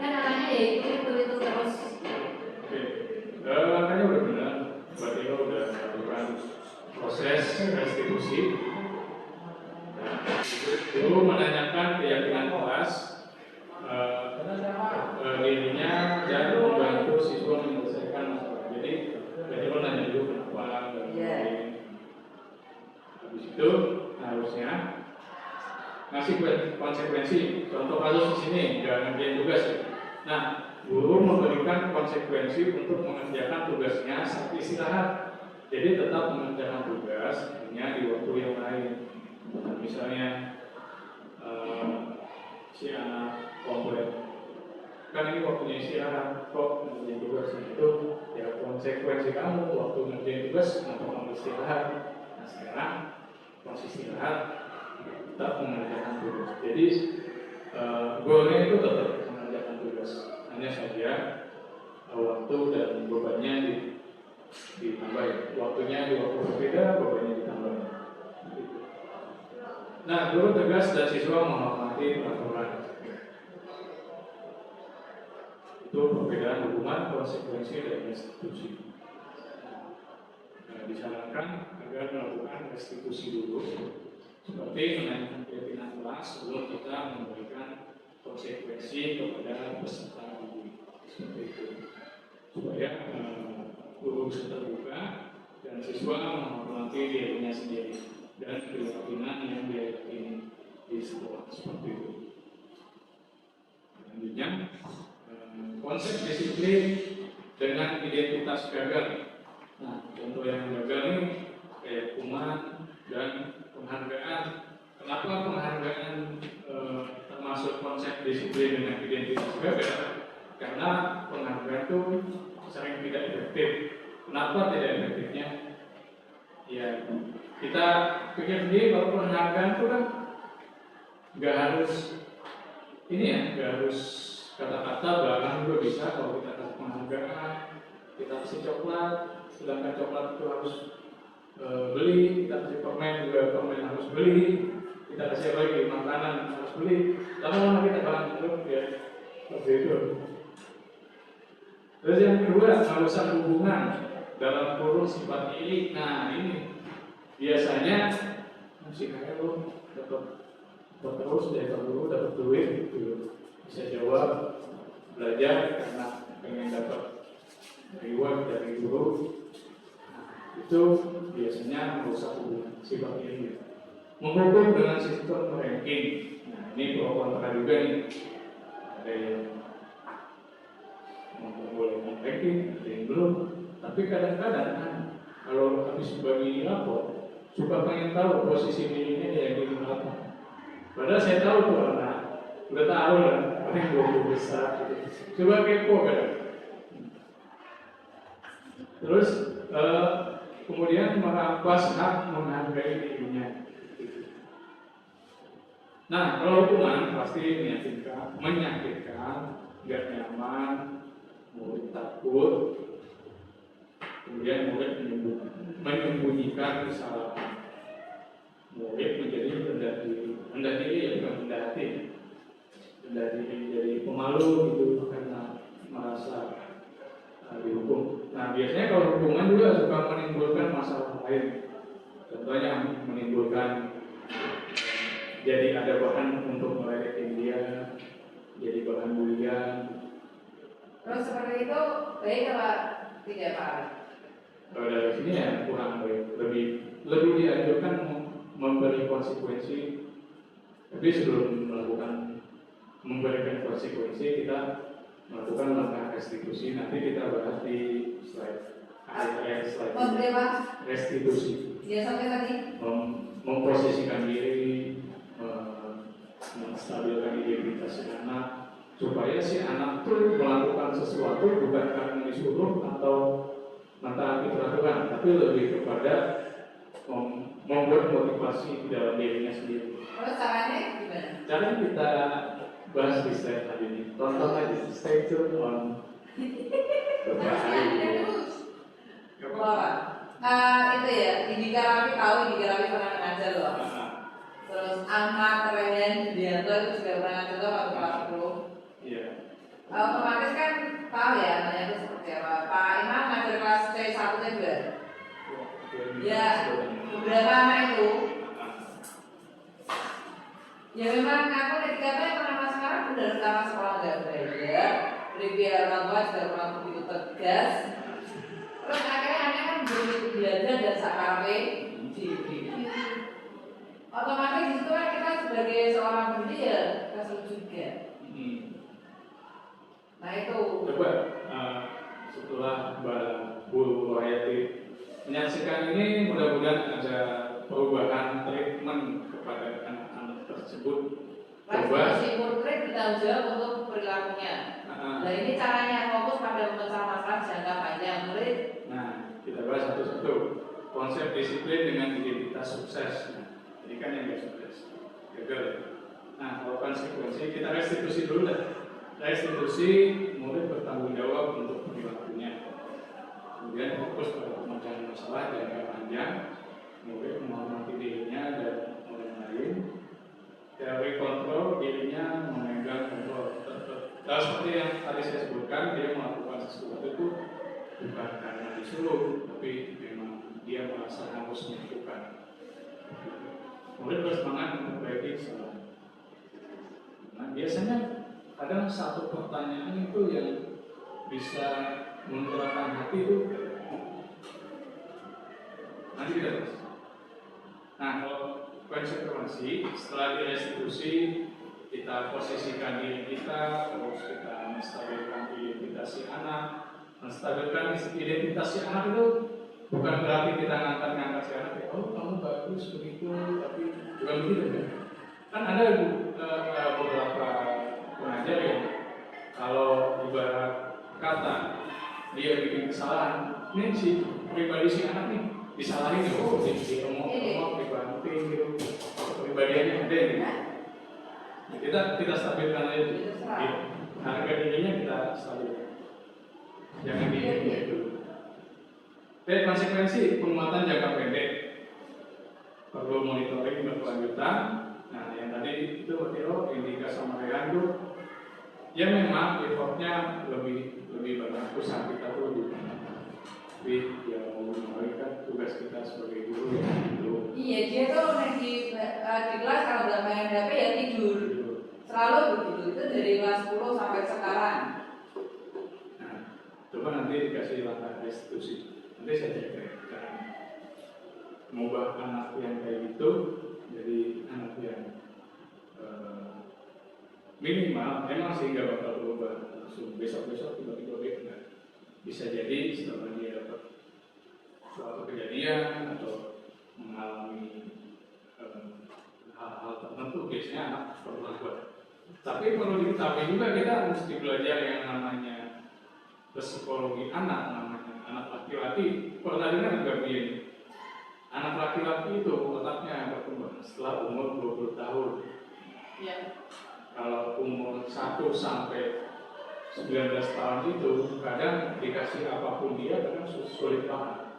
[SPEAKER 3] dan anaknya ya itu terus.
[SPEAKER 2] oke. Langkahnya udah benar, berarti lo udah melakukan proses restitusi. Dulu menanyakan keyakinan kelas dirinya dan membantu siswa menyelesaikan masalah. Jadi lo nanya dulu kenapa dan habis itu harusnya ngasih konsekuensi. Contoh kasus di sini nggak ngerjain tugas. Nah, guru memberikan konsekuensi untuk mengerjakan tugasnya saat istirahat. Jadi tetap mengerjakan tugas hanya di waktu yang lain. Nah, misalnya si anak komplain, kan ini waktunya istirahat, kok ngerjain tugas itu ya konsekuensi kamu waktu ngerjain tugas kenapa kamu istirahat. Nah sekarang pas istirahat tetap mengerjakan tugas. Jadi goalnya itu tetap mengerjakan tugas, hanya saja waktu dan bebannya ditambah. Waktunya di waktu berbeda, bebannya ditambah. Nah, guru tegas dan siswa menghormati peraturan. Itu perbedaan hukuman, konsekuensi, dan restitusi. Disarankan agar melakukan restitusi dulu, seperti menanyakan keyakinan kelas sebelum kita memberikan konsekuensi kepada peserta didik. Seperti itu, supaya guru bisa terbuka dan siswa menghormati dirinya sendiri dan keyakinan yang dia yakini di sekolah. Seperti itu. Selanjutnya, konsep disiplin dengan identitas gagal. Nah, contoh yang gagal ini kayak hukuman dan penghargaan. Kenapa penghargaan termasuk konsep disiplin dengan identitas gagal? Karena penghargaan itu sering tidak efektif. Kenapa tidak efektifnya? Ya, kita pikir sendiri kalau penghargaan itu kan nggak harus ini ya, nggak harus kata-kata, bahkan juga bisa kalau kita kasih penghargaan, kita kasih coklat, sedangkan coklat itu harus beli, kita kasih permen juga permen harus beli, kita kasih lagi makanan harus beli, lama-lama kita bakal terus ya seperti itu. Terus yang kedua, merusak hubungan dalam kurung sifat ilik. Nah ini biasanya si kakek lo dapat terus dari guru dapat duit gitu, bisa jawab belajar karena pengen dapat reward dari guru. Itu biasanya merusak hubungan sifat ilik. Menghukum dengan sistem ranking. Nah ini pro kontra juga nih. Ada yang memperbolehkan ranking, ada yang belum. Tapi kadang-kadang kan kalau habis bagi lapor suka pengen tahu posisi dirinya yang di mana. Padahal saya tahu tuh anak, udah tahu lah, paling 20 besar. Coba kepo kan. Terus kemudian merampas hak menghargai dirinya. Nah, kalau hukuman pasti menyakitkan, nggak nyaman, murid takut. Kemudian murid menyembunyikan kesalahan. Murid menjadi rendah diri ya bukan rendah hati. Rendah diri jadi pemalu gitu karena merasa dihukum. Nah biasanya kalau hukuman juga suka menimbulkan masalah lain. Contohnya menimbulkan jadi ada bahan untuk meledekin dia, jadi bahan bulian.
[SPEAKER 3] Terus seperti itu baik apa tidak Pak?
[SPEAKER 2] Kalau dari sini ya kurang baik, lebih dianjurkan memberi konsekuensi. Tapi sebelum memberikan konsekuensi kita melakukan langkah restitusi. Nanti kita bahas di slide
[SPEAKER 3] Memberi apa?
[SPEAKER 2] restitusi.
[SPEAKER 3] Ya sampai tadi.
[SPEAKER 2] Memposisikan diri, menstabilkan identitas si anak, supaya si anak itu melakukan sesuatu bukan karena disuruh atau mentaati peraturan, tapi lebih kepada membuat motivasi di dalam dirinya sendiri.
[SPEAKER 3] Terus caranya gimana?
[SPEAKER 2] Caranya kita bahas di slide tadi ini. Tonton aja, stay tune on beberapa hari ini.
[SPEAKER 3] Itu ya, Indika Rafi tahu, Indika Rafi pernah ngajar loh. Terus Ahmad Rehen Dianto itu juga pernah ngajar loh waktu kelas 10.
[SPEAKER 2] Iya.
[SPEAKER 3] Otomatis kan tahu ya namanya itu seperti apa. Pak Imam ngajar kelas C1 nya juga. Ya, beberapa anak itu. Ya memang aku ketika itu yang pertama sekarang udah pertama sekolah nggak belajar. Dari pihak orang tua juga kurang begitu tegas. Terus akhirnya anak kan begitu belajar dan sakarpe otomatis itu kan kita sebagai seorang pendidik ya kesel juga. Nah itu.
[SPEAKER 2] Coba setelah Mbak Bu Royati menyaksikan ini, mudah-mudahan ada perubahan treatment kepada anak-anak tersebut. Coba
[SPEAKER 3] si portrait kita jawab untuk perilakunya. Nah ini caranya fokus pada memecah masalah jangka panjang murid.
[SPEAKER 2] Nah kita bahas satu-satu. Konsep disiplin dengan identitas sukses. Ini kan yang nggak sukses, gagal. Nah kalau konsekuensi kita restitusi dulu lah. Restitusi murid bertanggung jawab untuk perilakunya. Kemudian fokus pada pemecahan masalah jangka panjang. Murid menghormati dirinya dan orang lain. Teori kontrol, dirinya memegang kontrol. Nah, seperti yang tadi saya sebutkan, dia melakukan sesuatu itu bukan karena disuruh, tapi memang dia merasa harus melakukan. Murid bersemangat memperbaiki kesalahan. Nah, biasanya kadang satu pertanyaan itu yang bisa menggerakkan hati itu nanti kita bahas. Nah, kalau konsekuensi setelah direstitusi, kita posisikan diri kita, terus kita menstabilkan identitas si anak. Menstabilkan identitas si anak itu bukan berarti kita ngangkat si anak, oh kamu bagus begitu, tapi bukan begitu kan? Kan ada beberapa pengajar yang kalau ibarat kata dia bikin kesalahan, ini si pribadi si anak nih disalahin gitu, oh diomong dibanting gitu, kepribadiannya ada gitu. Kita stabilkan aja gitu. Harga dirinya kita stabilkan, jangan diri dulu. Oke, konsekuensi penguatan jangka pendek perlu monitoring berkelanjutan. Nah, yang tadi itu Tiro, Indika sama Rehan itu, ya memang effortnya lebih banyak, usaha kita tuh lebih banyak. Tapi ya mau kan tugas kita sebagai guru ya itu.
[SPEAKER 3] Iya, dia tuh di kelas kalau nggak main HP ya tidur. Selalu begitu, itu dari kelas 10 sampai sekarang.
[SPEAKER 2] Nah, coba nanti dikasih langkah restitusi. Nanti saya cek cara mengubah anak yang kayak gitu jadi anak yang minimal memang sih nggak bakal berubah langsung besok tiba-tiba beda. Bisa jadi setelah dia dapat suatu kejadian atau mengalami hal-hal tertentu biasanya anak berubah. Tapi perlu diketahui juga kita mesti belajar yang namanya psikologi anak, namanya anak laki-laki. Pernah dengar nggak begini? Anak laki-laki itu otaknya berkembang setelah umur 20 tahun.
[SPEAKER 3] Ya.
[SPEAKER 2] Kalau umur 1 sampai 19 tahun itu kadang dikasih apapun dia kadang sulit banget.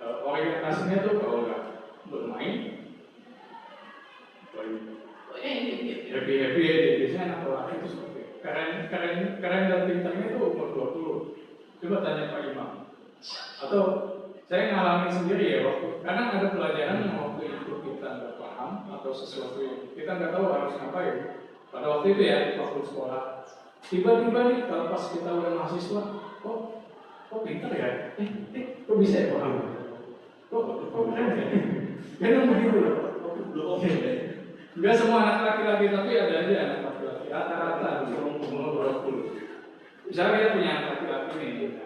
[SPEAKER 2] Orientasinya tuh kalau nggak bermain, happy aja. Biasanya anak laki itu seperti keren dan pintarnya itu umur 20. Coba tanya Pak Imam. Atau saya ngalamin sendiri ya waktu kadang ada pelajaran yang waktu itu kita nggak paham atau sesuatu yang kita nggak tahu harus ngapain. Pada waktu itu ya waktu sekolah tiba-tiba nih kalau pas kita udah mahasiswa, kok pintar ya? Kok bisa ya paham? Kok keren ya? Memang begitu loh. Enggak semua anak laki-laki, tapi ada aja anak laki-laki rata-rata umur 20. Misalnya kita punya anak laki-laki nih,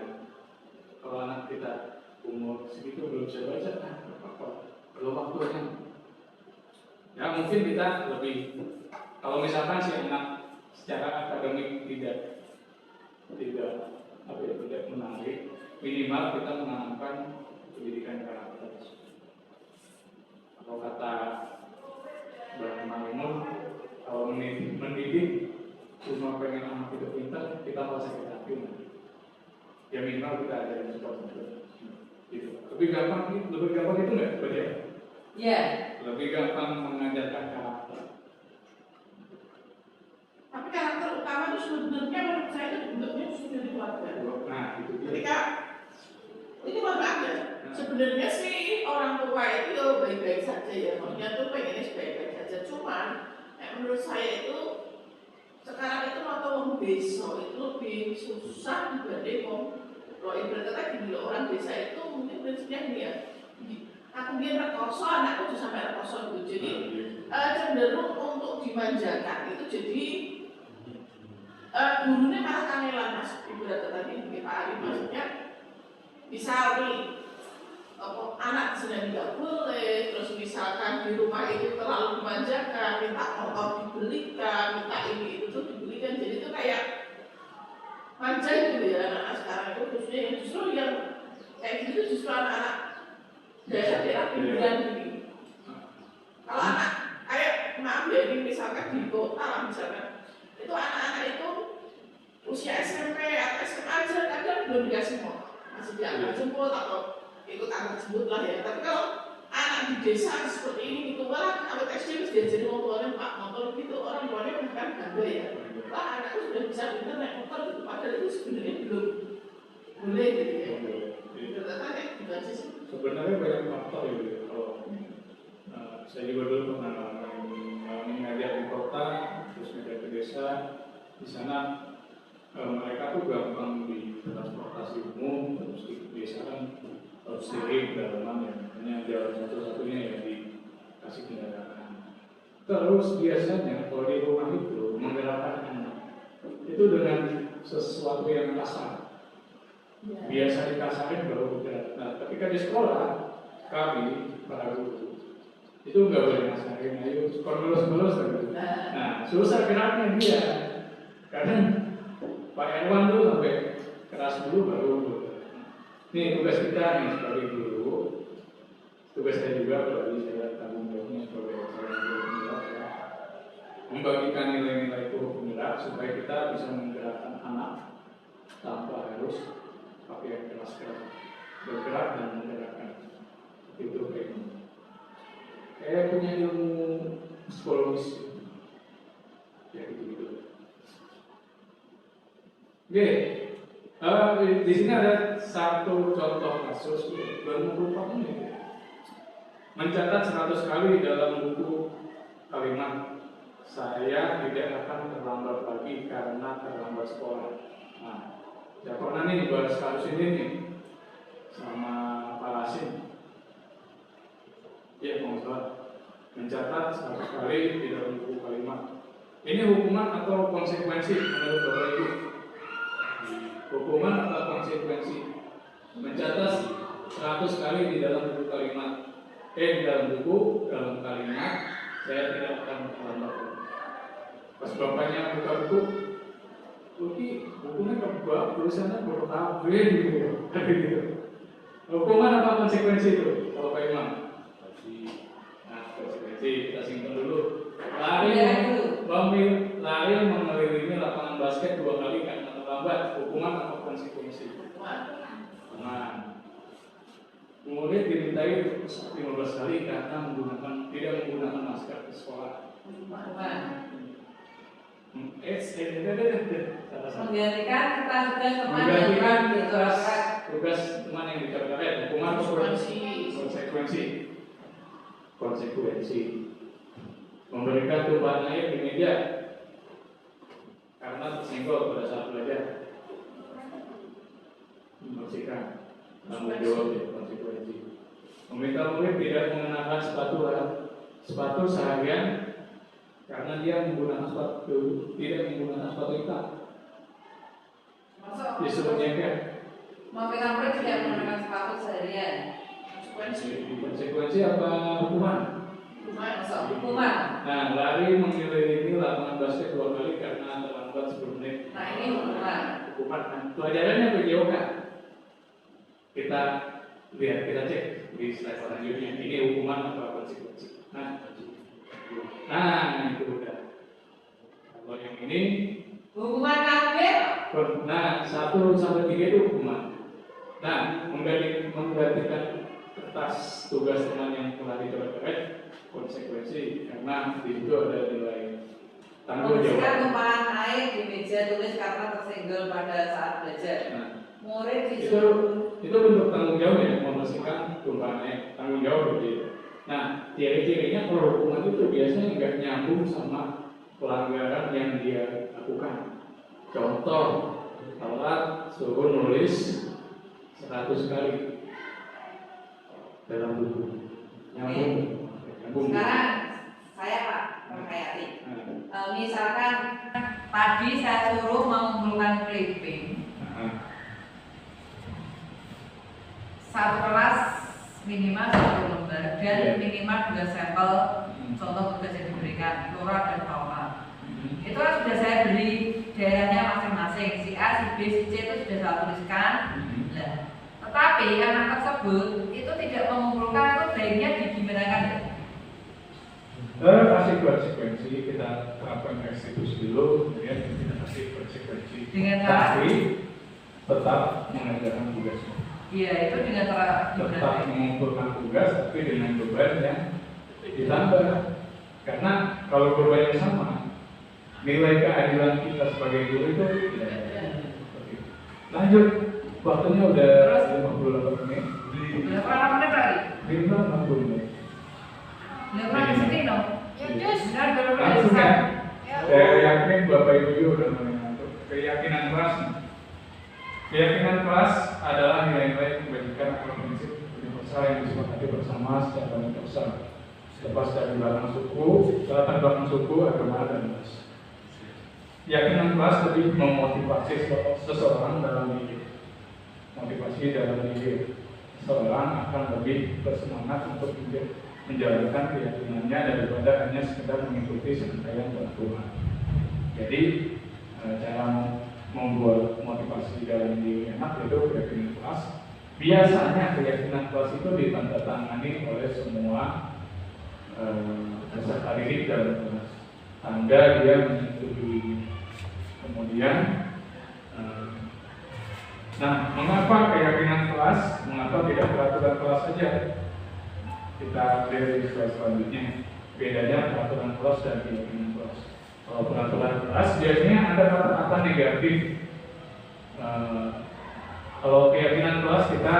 [SPEAKER 2] kalau anak kita umur segitu belum bisa baca, apa-apa, perlu waktu aja. Ya mungkin kita lebih, kalau misalkan si anak secara akademik tidak menarik, minimal kita menanamkan pendidikan karakter. Kalau kata Mbak Maimun, pendidik cuma pengen anak itu pintar, kita malah sakit hati. Ya minimal kita ajarin support gitu. Lebih gampang itu nggak berarti ya?
[SPEAKER 3] Iya.
[SPEAKER 2] Lebih gampang mengajarkan karakter.
[SPEAKER 4] Tapi karakter utama itu sebenarnya menurut saya itu bentuknya justru dari keluarga.
[SPEAKER 2] Nah, itu dia.
[SPEAKER 4] Ketika ini mohon maaf ya, sebenarnya sih orang tua itu baik-baik saja ya, maksudnya tuh pengennya baik-baik saja. Cuman menurut saya itu sekarang itu atau besok itu lebih susah dibanding kalau ibarat kata gini loh, orang desa itu mungkin prinsipnya gini ya, aku dia rekoso, anakku juga sampai rekoso gitu. Jadi cenderung untuk dimanjakan itu jadi gurunya malah kangelan mas, ibarat kata ini Pak Ari, maksudnya misal nih anak di sini tidak boleh, terus misalkan di rumah itu terlalu dimanjakan, minta motor dibelikan, minta ini itu tuh dibelikan, jadi itu kayak manja gitu ya anak-anak sekarang itu, khususnya yang justru yang kayak gitu justru anak-anak daerah-daerah pinggiran ini. Kalau anak kayak maaf ya ini misalkan di kota lah misalkan, itu anak-anak itu usia SMP atau SMA aja kadang belum dikasih motor, masih diantar jemput atau ikut antar jemput lah ya. Tapi kalau anak di desa seperti ini gitu, malah awet SD harus diajari motornya Pak, motor gitu, orang tuanya bukan bangga ya. Wah anakku sudah bisa bener naik motor gitu, padahal itu sebenarnya belum boleh gitu ya. Ternyata kayak gitu aja sih.
[SPEAKER 2] Sebenarnya banyak faktor ya. Kalau saya juga dulu pernah mengajar di kota, terus ngajar ke desa, di sana mereka tuh gampang di transportasi umum, terus di desa kan harus sering dalaman ya, hanya jalan satu-satunya yang dikasih kendaraan. Terus biasanya kalau di rumah itu menggerakkan anak itu dengan sesuatu yang kasar, biasa dikasarin baru bergerak. Nah, ketika di sekolah kami para guru itu nggak boleh ngasarin, ayo melus gitu. Nah, susah geraknya dia, karena Pak Erwan tuh sampai keras dulu baru. Nih tugas kita nih sebagai guru, tugas saya juga bagi saya tanggung jawabnya sebagai seorang guru penggerak ya, membagikan nilai-nilai guru penggerak supaya kita bisa menggerakkan anak tanpa harus pakai yang keras-keras, bergerak dan menggerakkan. Itu kayak punya ilmu psikologis ya gitu. Oke, di sini ada satu contoh kasus baru merupakan ini. Mencatat 100 kali dalam buku kalimat saya tidak akan terlambat pagi karena terlambat sekolah. Nah, ya pernah nih bahas kasus ini nih sama Pak Rasim. Ya, mencatat 100 kali di dalam buku kalimat. Ini hukuman atau konsekuensi menurut Bapak Ibu? Hukuman atau konsekuensi? Mencatat 100 kali di dalam buku kalimat. Di dalam buku, dalam kalimat, saya tidak akan terlambat. Pas bapaknya buka buku, bukunya kebak, tulisannya huruf A, B gitu. Hukuman apa konsekuensi itu? Kalau Pak Imam? Nah, konsekuensi kita simpan dulu. Lari mengelilingi lapangan basket 2 kali karena terlambat. Hukuman apa konsekuensi? Nah, murid dimintai 15 kali karena tidak menggunakan masker ke sekolah.
[SPEAKER 3] Menggantikan kertas teman
[SPEAKER 2] menggantikan tugas teman yang dicoret. Hukuman konsekuensi memberikan tumpahan air di meja karena tersenggol pada saat belajar. Membersihkan tanggung jawab ya, konsekuensi. Meminta murid tidak mengenakan sepatu seharian karena dia tidak menggunakan sepatu hitam. Disuruh nyengket.
[SPEAKER 3] Meminta murid tidak menggunakan sepatu seharian.
[SPEAKER 2] Konsekuensi apa hukuman?
[SPEAKER 3] Hukuman.
[SPEAKER 2] Nah, lari mengelilingi lapangan basket 2 kali karena terlambat 10 menit.
[SPEAKER 3] Nah, ini hukuman.
[SPEAKER 2] Nah, pelajarannya begitu kan? Kita lihat, kita cek di slide selanjutnya. Ini hukuman atau konsekuensi? Nah itu udah. Kalau ini
[SPEAKER 3] Hukuman kafir.
[SPEAKER 2] nah 1 sampai 3 itu hukuman. Nah, menggantikan kertas tugas teman yang telah dicoret-coret konsekuensi karena di situ ada nilai tanggung
[SPEAKER 3] Membersihkan
[SPEAKER 2] jawab.
[SPEAKER 3] tumpahan air di meja tulis karena tersenggol pada saat belajar.
[SPEAKER 2] Nah,
[SPEAKER 3] Murid
[SPEAKER 2] itu
[SPEAKER 3] disuruh
[SPEAKER 2] bentuk tanggung jawab ya, membersihkan tumpahan air, tanggung jawab gitu. Nah, ciri-cirinya kalau hukuman itu biasanya nggak nyambung sama pelanggaran yang dia lakukan. Contoh, telat suruh nulis 100 kali dalam buku. Nyambung.
[SPEAKER 3] Sekarang saya Pak Perkayati. Misalkan tadi saya suruh mengumpulkan clipping satu kelas minimal 1 lembar dan minimal 2 sampel contoh tugas yang diberikan Laura dan Paula. Itu kan sudah saya beri daerahnya masing-masing, si A, si B, si C itu sudah saya tuliskan. Nah, tetapi anak tersebut itu tidak mengumpulkan, itu baiknya digimanakan ya?
[SPEAKER 2] Kasih konsekuensi, kita terapkan restitusi dulu, kemudian kita kasih konsekuensi.
[SPEAKER 3] Dengan cara?
[SPEAKER 2] Tapi tetap mengerjakan tugasnya.
[SPEAKER 3] Iya, itu dengan cara
[SPEAKER 2] Tetap mengumpulkan tugas, tapi dengan beban yang ditambah. Karena kalau bebannya sama, nilai keadilan kita sebagai guru itu tidak ada. Lanjut, waktunya udah 58 menit.
[SPEAKER 3] Berapa menit lagi?
[SPEAKER 2] 60 menit.
[SPEAKER 3] Berapa di sini dong?
[SPEAKER 5] Ya Jus.
[SPEAKER 3] Benar, baru
[SPEAKER 2] Langsung ya.
[SPEAKER 5] Ya.
[SPEAKER 2] Saya yakin Bapak Ibu juga udah mulai ngantuk. Keyakinan kelas. Keyakinan kelas adalah nilai-nilai kebajikan atau prinsip universal yang disepakati bersama secara universal. Lepas dari belakang suku, latar belakang suku, agama dan ras. Keyakinan kelas lebih memotivasi seseorang dalam diri. Motivasi dalam diri. Seseorang akan lebih bersemangat untuk menjalankan keyakinannya daripada hanya sekedar mengikuti serangkaian peraturan. Jadi cara membuat motivasi dalam diri enak itu keyakinan kelas. Biasanya keyakinan kelas itu ditandatangani oleh semua peserta didik dalam kelas. Tanda dia menyetujui. Kemudian, nah mengapa keyakinan kelas? Mengapa tidak peraturan kelas saja? Kita lihat di slide selanjutnya. Bedanya peraturan kelas dan keyakinan kelas. Kalau peraturan kelas biasanya ada kata-kata negatif. Kalau keyakinan kelas kita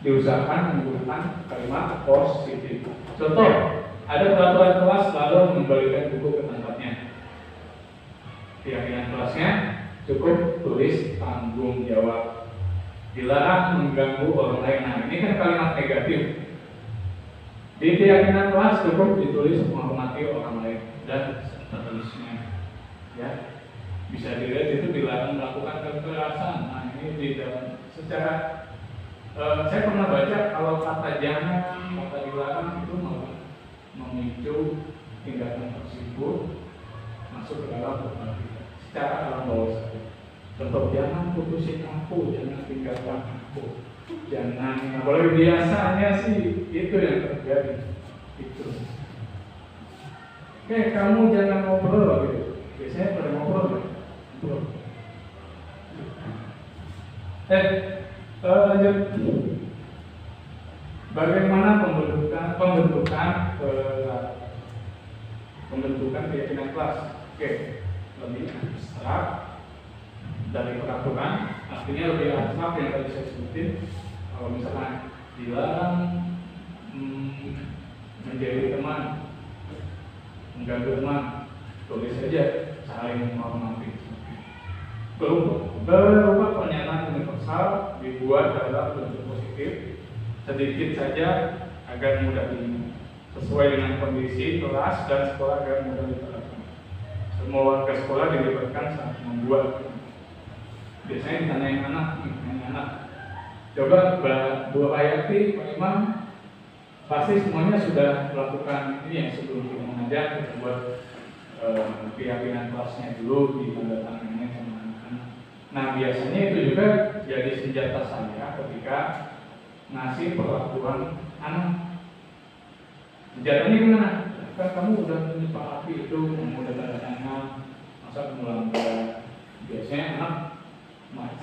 [SPEAKER 2] diusahakan menggunakan kalimat positif. Contoh, ada peraturan kelas lalu mengembalikan buku ke tempatnya. Keyakinan kelasnya cukup tulis tanggung jawab. Dilarang mengganggu orang lain. Nah, ini kan kalimat negatif. Di keyakinan kelas cukup ditulis menghormati orang lain dan seterusnya. Ya, bisa dilihat itu dilarang melakukan kekerasan. Nah, ini di dalam secara saya pernah baca kalau kata jangan, kata dilarang itu malah memicu tindakan tersebut masuk ke dalam kepala kita secara alam bawah sadar. Contoh, jangan putusin aku, jangan tinggalkan aku, jangan. Kalau biasanya sih itu yang terjadi itu. Oke, kamu jangan ngobrol gitu. Biasanya pada ngobrol ya. Lanjut. Bagaimana pembentukan keyakinan kelas? Oke, lebih abstrak dari peraturan, artinya lebih abstrak yang tadi saya sebutin. Kalau misalkan dilarang menjadi teman, mengganggu teman, tulis saja saling menghormati. Berupa pernyataan universal dibuat dalam bentuk positif, sedikit saja agar mudah diingat, sesuai dengan kondisi kelas dan sekolah agar mudah diterapkan. Semua warga sekolah dilibatkan saat membuat. Biasanya ditanyain anak. Coba Bu Hayati, Pak Imam, pasti semuanya sudah melakukan ini yang sebelum kita mengajar, kita buat keyakinan kelasnya dulu ditandatangani sama anak-anak. Nah, biasanya itu juga jadi senjata saya ketika ngasih perlakuan anak. Senjatanya gimana? Kan kamu udah menyepakati itu, kamu udah tanda tangan,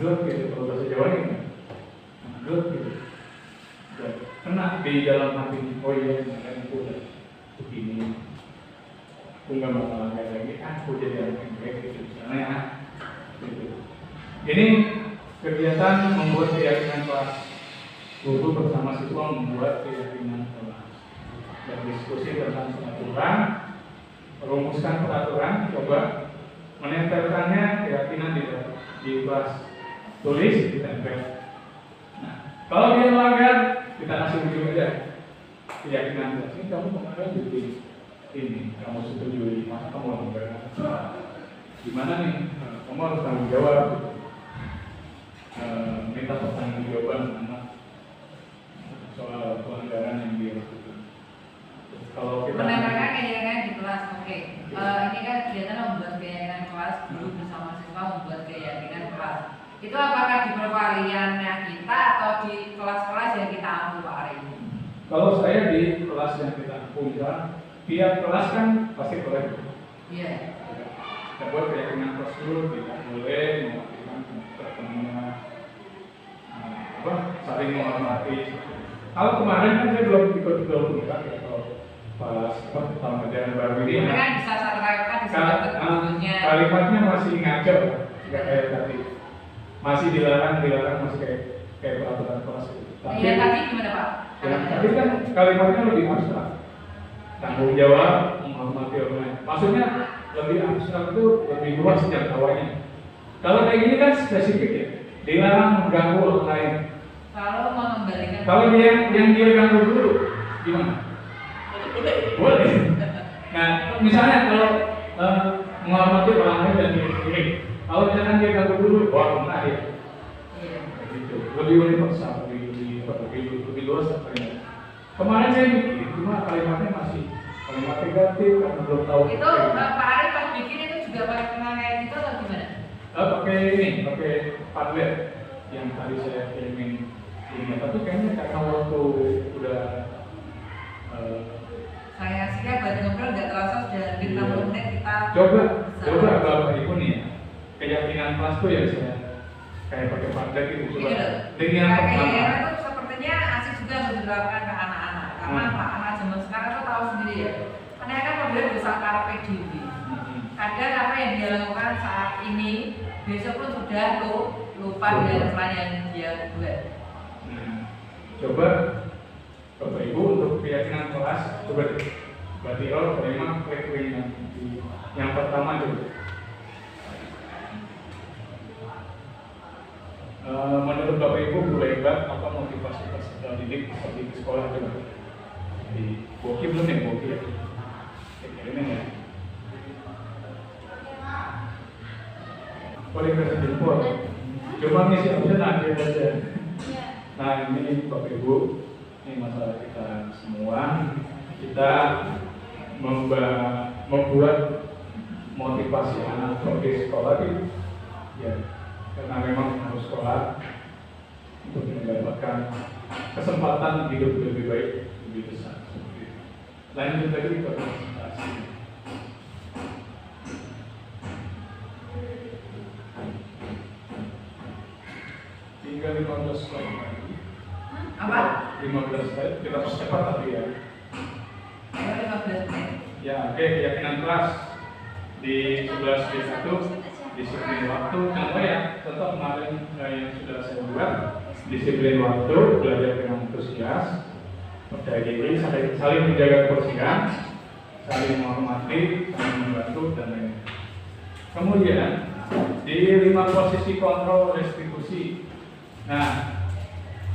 [SPEAKER 2] ngedot gitu, kalau bahasa Jawa ini ngedot gitu. Dan kena di dalam hati, oh iya kemarin aku udah begini, aku nggak bakal kayak lagi, aku jadi anak yang baik gitu misalnya ya. Gitu. Ini kegiatan membuat keyakinan kelas, guru bersama siswa membuat keyakinan kelas, berdiskusi tentang peraturan, merumuskan peraturan, coba menempelkannya keyakinan di kelas, tulis ditempel. Nah, kalau dia melanggar, kita kasih ujung aja keyakinan kelas. Ini kamu kemarin bikin ini, kamu setujui, masa kamu langgar? Gimana nih? Kamu harus tanggung jawab. Minta pertanggungjawaban soal pelanggaran yang dilakukan. Kalau kita
[SPEAKER 3] menempelkan keyakinan di kelas, oke. Ini kan kegiatan membuat keyakinan kelas, guru bersama siswa membuat keyakinan kelas. Itu apakah di perwaliannya kita atau di kelas-kelas yang kita ambil Pak Ari?
[SPEAKER 2] Kalau saya di kelas yang kita punya, tiap kelas kan pasti boleh.
[SPEAKER 3] Iya.
[SPEAKER 2] Kita buat keyakinan kelas dulu, kita boleh melakukan pertemuan, saling menghormati. Kalau kemarin kan saya belum ikut buka ya, kalau pas tahun ajaran baru ini.
[SPEAKER 3] Kan bisa satu kalimat
[SPEAKER 2] kalimatnya masih ngaco, nggak kayak tadi. Masih dilarang masih kayak peraturan kelas.
[SPEAKER 3] Iya tadi gimana Pak?
[SPEAKER 2] Ya, tadi kan kalimatnya lebih abstrak. Tanggung jawab, menghormati orang lain. Maksudnya lebih abstrak itu lebih luas jangkauannya. Kalau kayak gini kan spesifik ya, dilarang mengganggu orang lain.
[SPEAKER 3] Kalau mengembalikan.
[SPEAKER 2] Kalau yang dia ganggu dulu, gimana? Boleh. Nah, misalnya kalau menghormati orang lain dan diri sendiri, kalau jangan dia ganggu dulu, wah benar ya. Gitu. Lebih universal, lebih luas apa ya? Kemarin saya bikin, cuma kalimatnya masih kalimat negatif karena belum tahu.
[SPEAKER 3] Itu Pak Ari pas bikin itu juga pakai kenal kayak gitu atau gimana?
[SPEAKER 2] Pakai Padlet yang tadi saya kirimin ini, tapi kayaknya karena waktu udah
[SPEAKER 3] saya sih buat ngobrol nggak terasa sudah hampir 60 menit kita.
[SPEAKER 2] Coba Bapak Ibu nih ya, keyakinan kelas tuh ya saya kayak pakai Padlet gitu coba. Dengan
[SPEAKER 3] kayaknya itu sepertinya asik juga untuk diterapkan ke anak-anak karena anak zaman sekarang tuh tahu sendiri ya. Karena kan modelnya berusaha carpe diem. Kadang apa yang dia lakukan saat ini besok pun sudah lupa dengan peran yang dia buat.
[SPEAKER 2] Coba Bapak Ibu untuk keyakinan kelas, coba deh. Berarti terima klik yang pertama dulu. Menurut Bapak Ibu boleh hebat apa motivasi peserta didik di sekolah coba? Di Boki belum ya Boki ya? Ini ya. Boleh kasih jempol. Coba ngisi absen aja saja. Nah ini Bapak Ibu, ini masalah kita semua. Kita membuat motivasi anak pergi sekolah itu, ya, karena memang harus sekolah untuk mendapatkan kesempatan hidup lebih baik, lebih besar. Lanjut lagi ke presentasi. Tinggal 15 slide lagi.
[SPEAKER 3] Apa?
[SPEAKER 2] 15 slide, kita percepat tapi ya.
[SPEAKER 3] 15 menit.
[SPEAKER 2] Ya, oke, keyakinan kelas di 11B1 disiplin waktu. Contoh ya, contoh kemarin yang sudah saya buat, disiplin waktu, belajar dengan antusias, percaya diri, saling menjaga kebersihan, saling menghormati, saling membantu dan lain-lain. Kemudian di 5 posisi kontrol restitusi. Nah,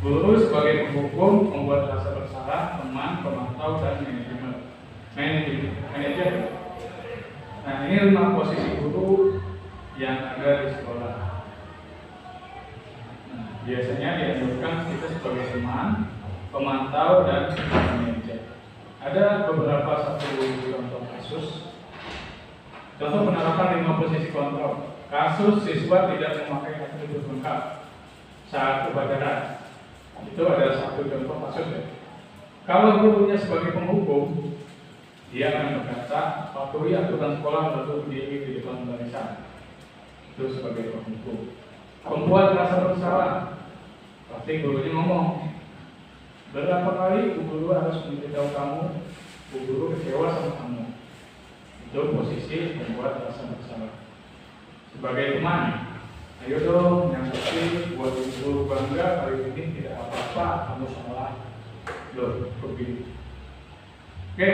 [SPEAKER 2] guru sebagai penghukum membuat rasa bersalah, teman, pemantau dan manajer. Nah, ini 5 posisi guru yang ada di sekolah. Nah, biasanya dianjurkan kita sebagai teman, pemantau dan manajer. Ada beberapa contoh kasus. Contoh penerapan 5 posisi kontrol. Kasus siswa tidak memakai atribut lengkap saat upacara. Itu adalah satu contoh kasus ya. Kalau gurunya sebagai penghukum, dia akan berkata, patuhi aturan sekolah lalu berdiri di depan barisan. Itu sebagai penghukum. Perempuan merasa bersalah, pasti gurunya ngomong, berapa kali Bu Guru harus memberitahu kamu, Bu Guru kecewa sama kamu. Itu posisi membuat rasa bersalah. Sebagai teman, ayo dong, yang pasti buat Bu Guru bangga kali ini tidak apa-apa, kamu salah. Loh, begini. Oke,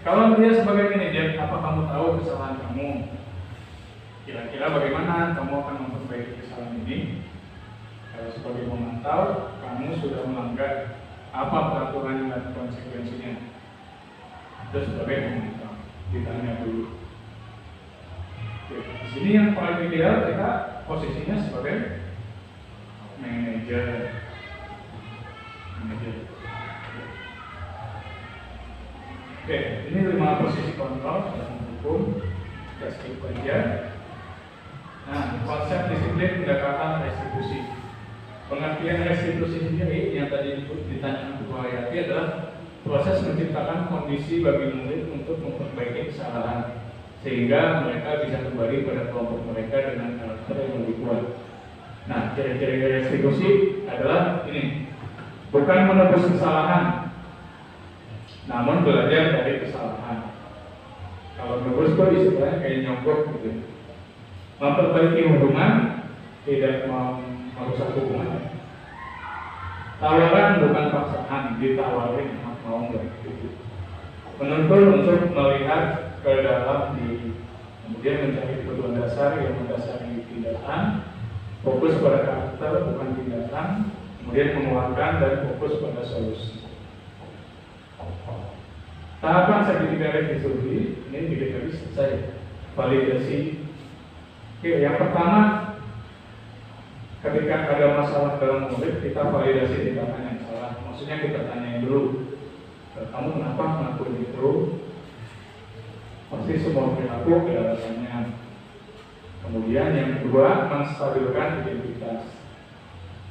[SPEAKER 2] kalau dia sebagai manajer, apa kamu tahu kesalahan kamu? Kira-kira bagaimana kamu akan memperbaiki kesalahan ini? Kalau sebagai memantau, kamu sudah melanggar apa peraturan dan konsekuensinya? Itu sebagai memantau, ditanya dulu. Oke, di sini yang paling ideal kita posisinya sebagai manajer. Oke, ini 5 posisi kontrol dalam hukum. Kita skip aja. Nah, konsep disiplin pendekatan restitusi. Pengertian restitusi sendiri yang tadi ditanyakan Bu Hayati adalah proses menciptakan kondisi bagi murid untuk memperbaiki kesalahan sehingga mereka bisa kembali pada kelompok mereka dengan karakter yang lebih kuat. Nah, ciri-ciri restitusi adalah ini, bukan menebus kesalahan, namun belajar dari kesalahan. Kalau menebus itu istilahnya kayak nyogok gitu. Memperbaiki hubungan, tidak merusak hubungan. Tawaran bukan paksaan, ditawarin mau nggak gitu. Menuntun untuk melihat ke dalam diri, kemudian mencari kebutuhan dasar yang mendasari tindakan, fokus pada karakter bukan tindakan, kemudian menguatkan dan fokus pada solusi. Tahapan sertifikat restitusi ini dikit-dikit selesai. Validasi. Oke, yang pertama, ketika ada masalah dalam murid, kita validasi tindakan yang salah. Maksudnya kita tanyain dulu, kamu kenapa ngelakuin itu? Pasti semua perilaku ada alasannya. Kemudian yang kedua, menstabilkan identitas,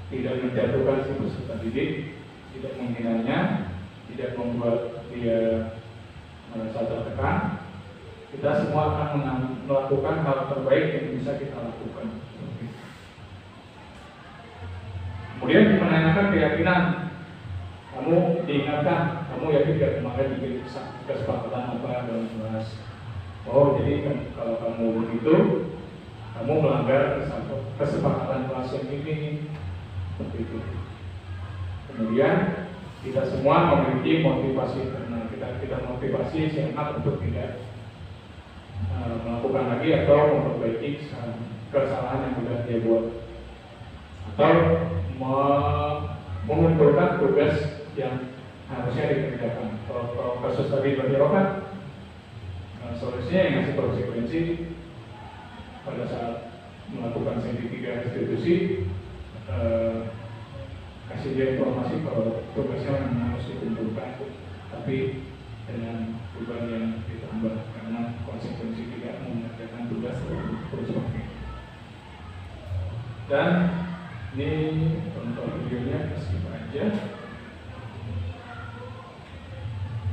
[SPEAKER 2] tidak menjatuhkan si peserta didik, tidak menghinanya, tidak membuat dia merasa tertekan. Kita semua akan melakukan hal terbaik yang bisa kita lakukan. Kemudian menanyakan keyakinan. Kamu diingatkan, kamu yakin tidak kemarin bikin kesepakatan apa dalam kelas? Oh, jadi kalau kamu begitu, kamu melanggar kesepakatan kelas yang ini, seperti itu. Kemudian kita semua memiliki motivasi karena kita motivasi si anak untuk tidak melakukan lagi atau memperbaiki kesalahan yang sudah dia buat, atau mengumpulkan tugas yang harusnya dikerjakan. Kalau kasus tadi berdirokan, solusinya yang ngasih konsekuensi pada saat melakukan sertifikat restitusi, kasih dia informasi kalau tugasnya memang harus dikumpulkan, tapi dengan beban yang ditambah karena konsekuensi tidak mengerjakan tugas terus pakai. Dan ini contoh videonya skip aja.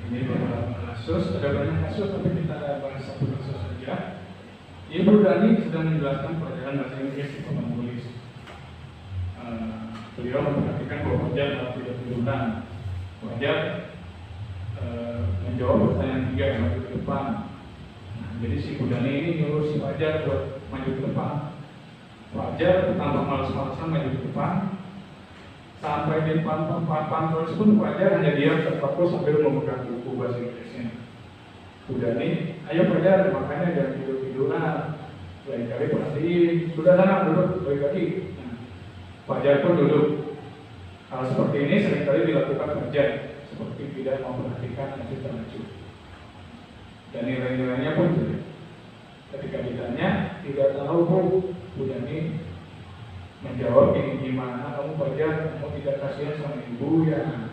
[SPEAKER 2] Ini beberapa kasus, ada banyak kasus tapi kita bahas satu kasus saja. Ibu Dani sedang menjelaskan pelajaran bahasa Inggris di papan tulis. Beliau memperhatikan bahwa Fajar dalam tidak turunan. Fajar menjawab pertanyaan 3 yang maju ke depan. Nah, jadi si Bu Dani ini nyuruh si Fajar buat maju ke depan. Fajar tampak malas-malasan maju ke depan. Sampai di papan tulis pun Fajar hanya diam terfokus sambil memegang buku bahasa Inggrisnya. Bu Dani, ayo Fajar, makanya jangan tidur-tiduran. Lain kali perhatiin, sudah sana duduk, balik lagi. Fajar pun duduk. Hal seperti ini seringkali dilakukan Fajar, seperti tidak memperhatikan maju-maju. Dan nilai-nilainya pun jelek. Ketika ditanya, tidak tahu Bu Dani menjawab ini gimana kamu Fajar, kamu tidak kasihan sama ibu ya?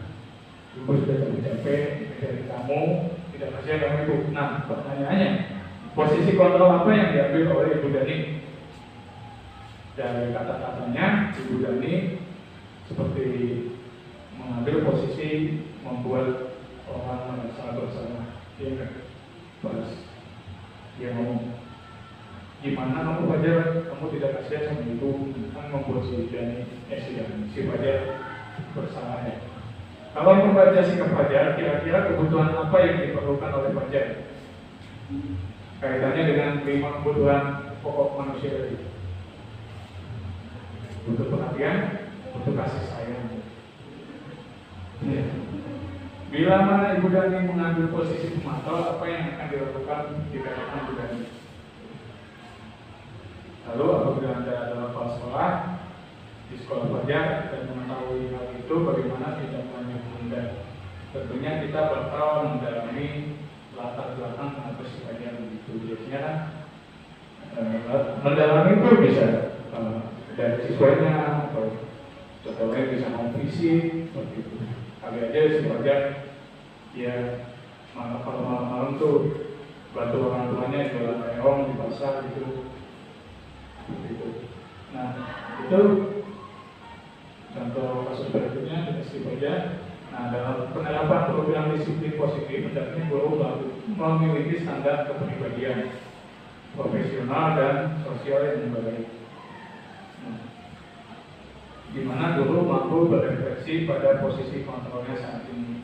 [SPEAKER 2] Ibu sudah capek-capek dari kamu, tidak kasihan sama ibu. Nah, pertanyaannya, posisi kontrol apa yang diambil oleh Ibu Dani? Dari kata-katanya, Ibu Dani seperti mengambil posisi membuat orang merasa bersalah. Dia enggak balas, dia ngomong, Gimana kamu Fajar, kamu tidak kasihan sama ibu kan membuat si Fajar bersalah ya. Kalau membaca sikap Fajar, kira-kira kebutuhan apa yang diperlukan oleh Fajar? Kaitannya dengan 5 kebutuhan pokok manusia tadi. Butuh perhatian, butuh kasih sayang. Ya. Bila mana Ibu Dani mengambil posisi pemantau, apa yang akan dilakukan di hadapan Ibu Dani? Lalu apabila Anda adalah kepala sekolah di sekolah Fajar dan mengetahui hal itu, bagaimana tindakannya Anda? Tentunya kita bakal mendalami latar belakang kenapa si Fajar begitu. Biasanya mendalami itu bisa dari siswanya atau contohnya bisa mau visi seperti itu. Kali aja si Fajar ya kalau malam-malam tuh bantu orang tuanya jualan terong di pasar gitu. Nah itu contoh kasus berikutnya dari si Fajar. Nah, dalam penerapan program disiplin positif, hendaknya guru memiliki standar kepribadian profesional dan sosial yang baik. Di mana guru mampu berefleksi pada posisi kontrolnya saat ini,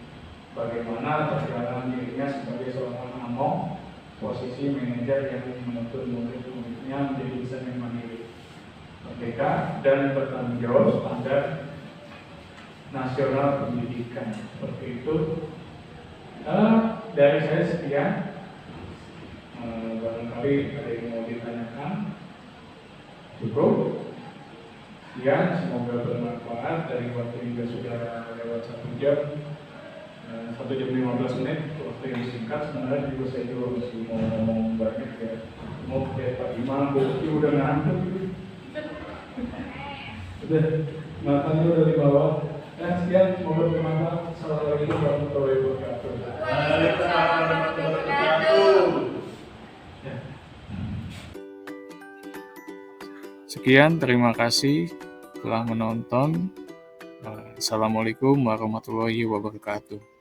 [SPEAKER 2] bagaimana perjalanan dirinya sebagai seorang among, posisi manajer yang menuntun murid-muridnya menjadi insan yang mandiri, merdeka dan bertanggung jawab standar nasional pendidikan. Seperti itu. Dari saya sekian. Barangkali ada yang mau ditanyakan. Cukup. Sekian, semoga bermanfaat. Dari waktu juga sudah lewat 1 jam. 1 jam 15 menit. Waktu yang singkat. Sebenarnya juga saya juga masih mau ngomong banyak ya. Mau kayak Pak Imam, Bukti udah ngantuk. Udah, matanya udah di bawah. Sekian, semoga bermanfaat. Assalamualaikum warahmatullahi wabarakatuh.
[SPEAKER 5] Waalaikumsalam warahmatullahi wabarakatuh.
[SPEAKER 1] Sekian, terima kasih telah menonton. Assalamualaikum warahmatullahi wabarakatuh.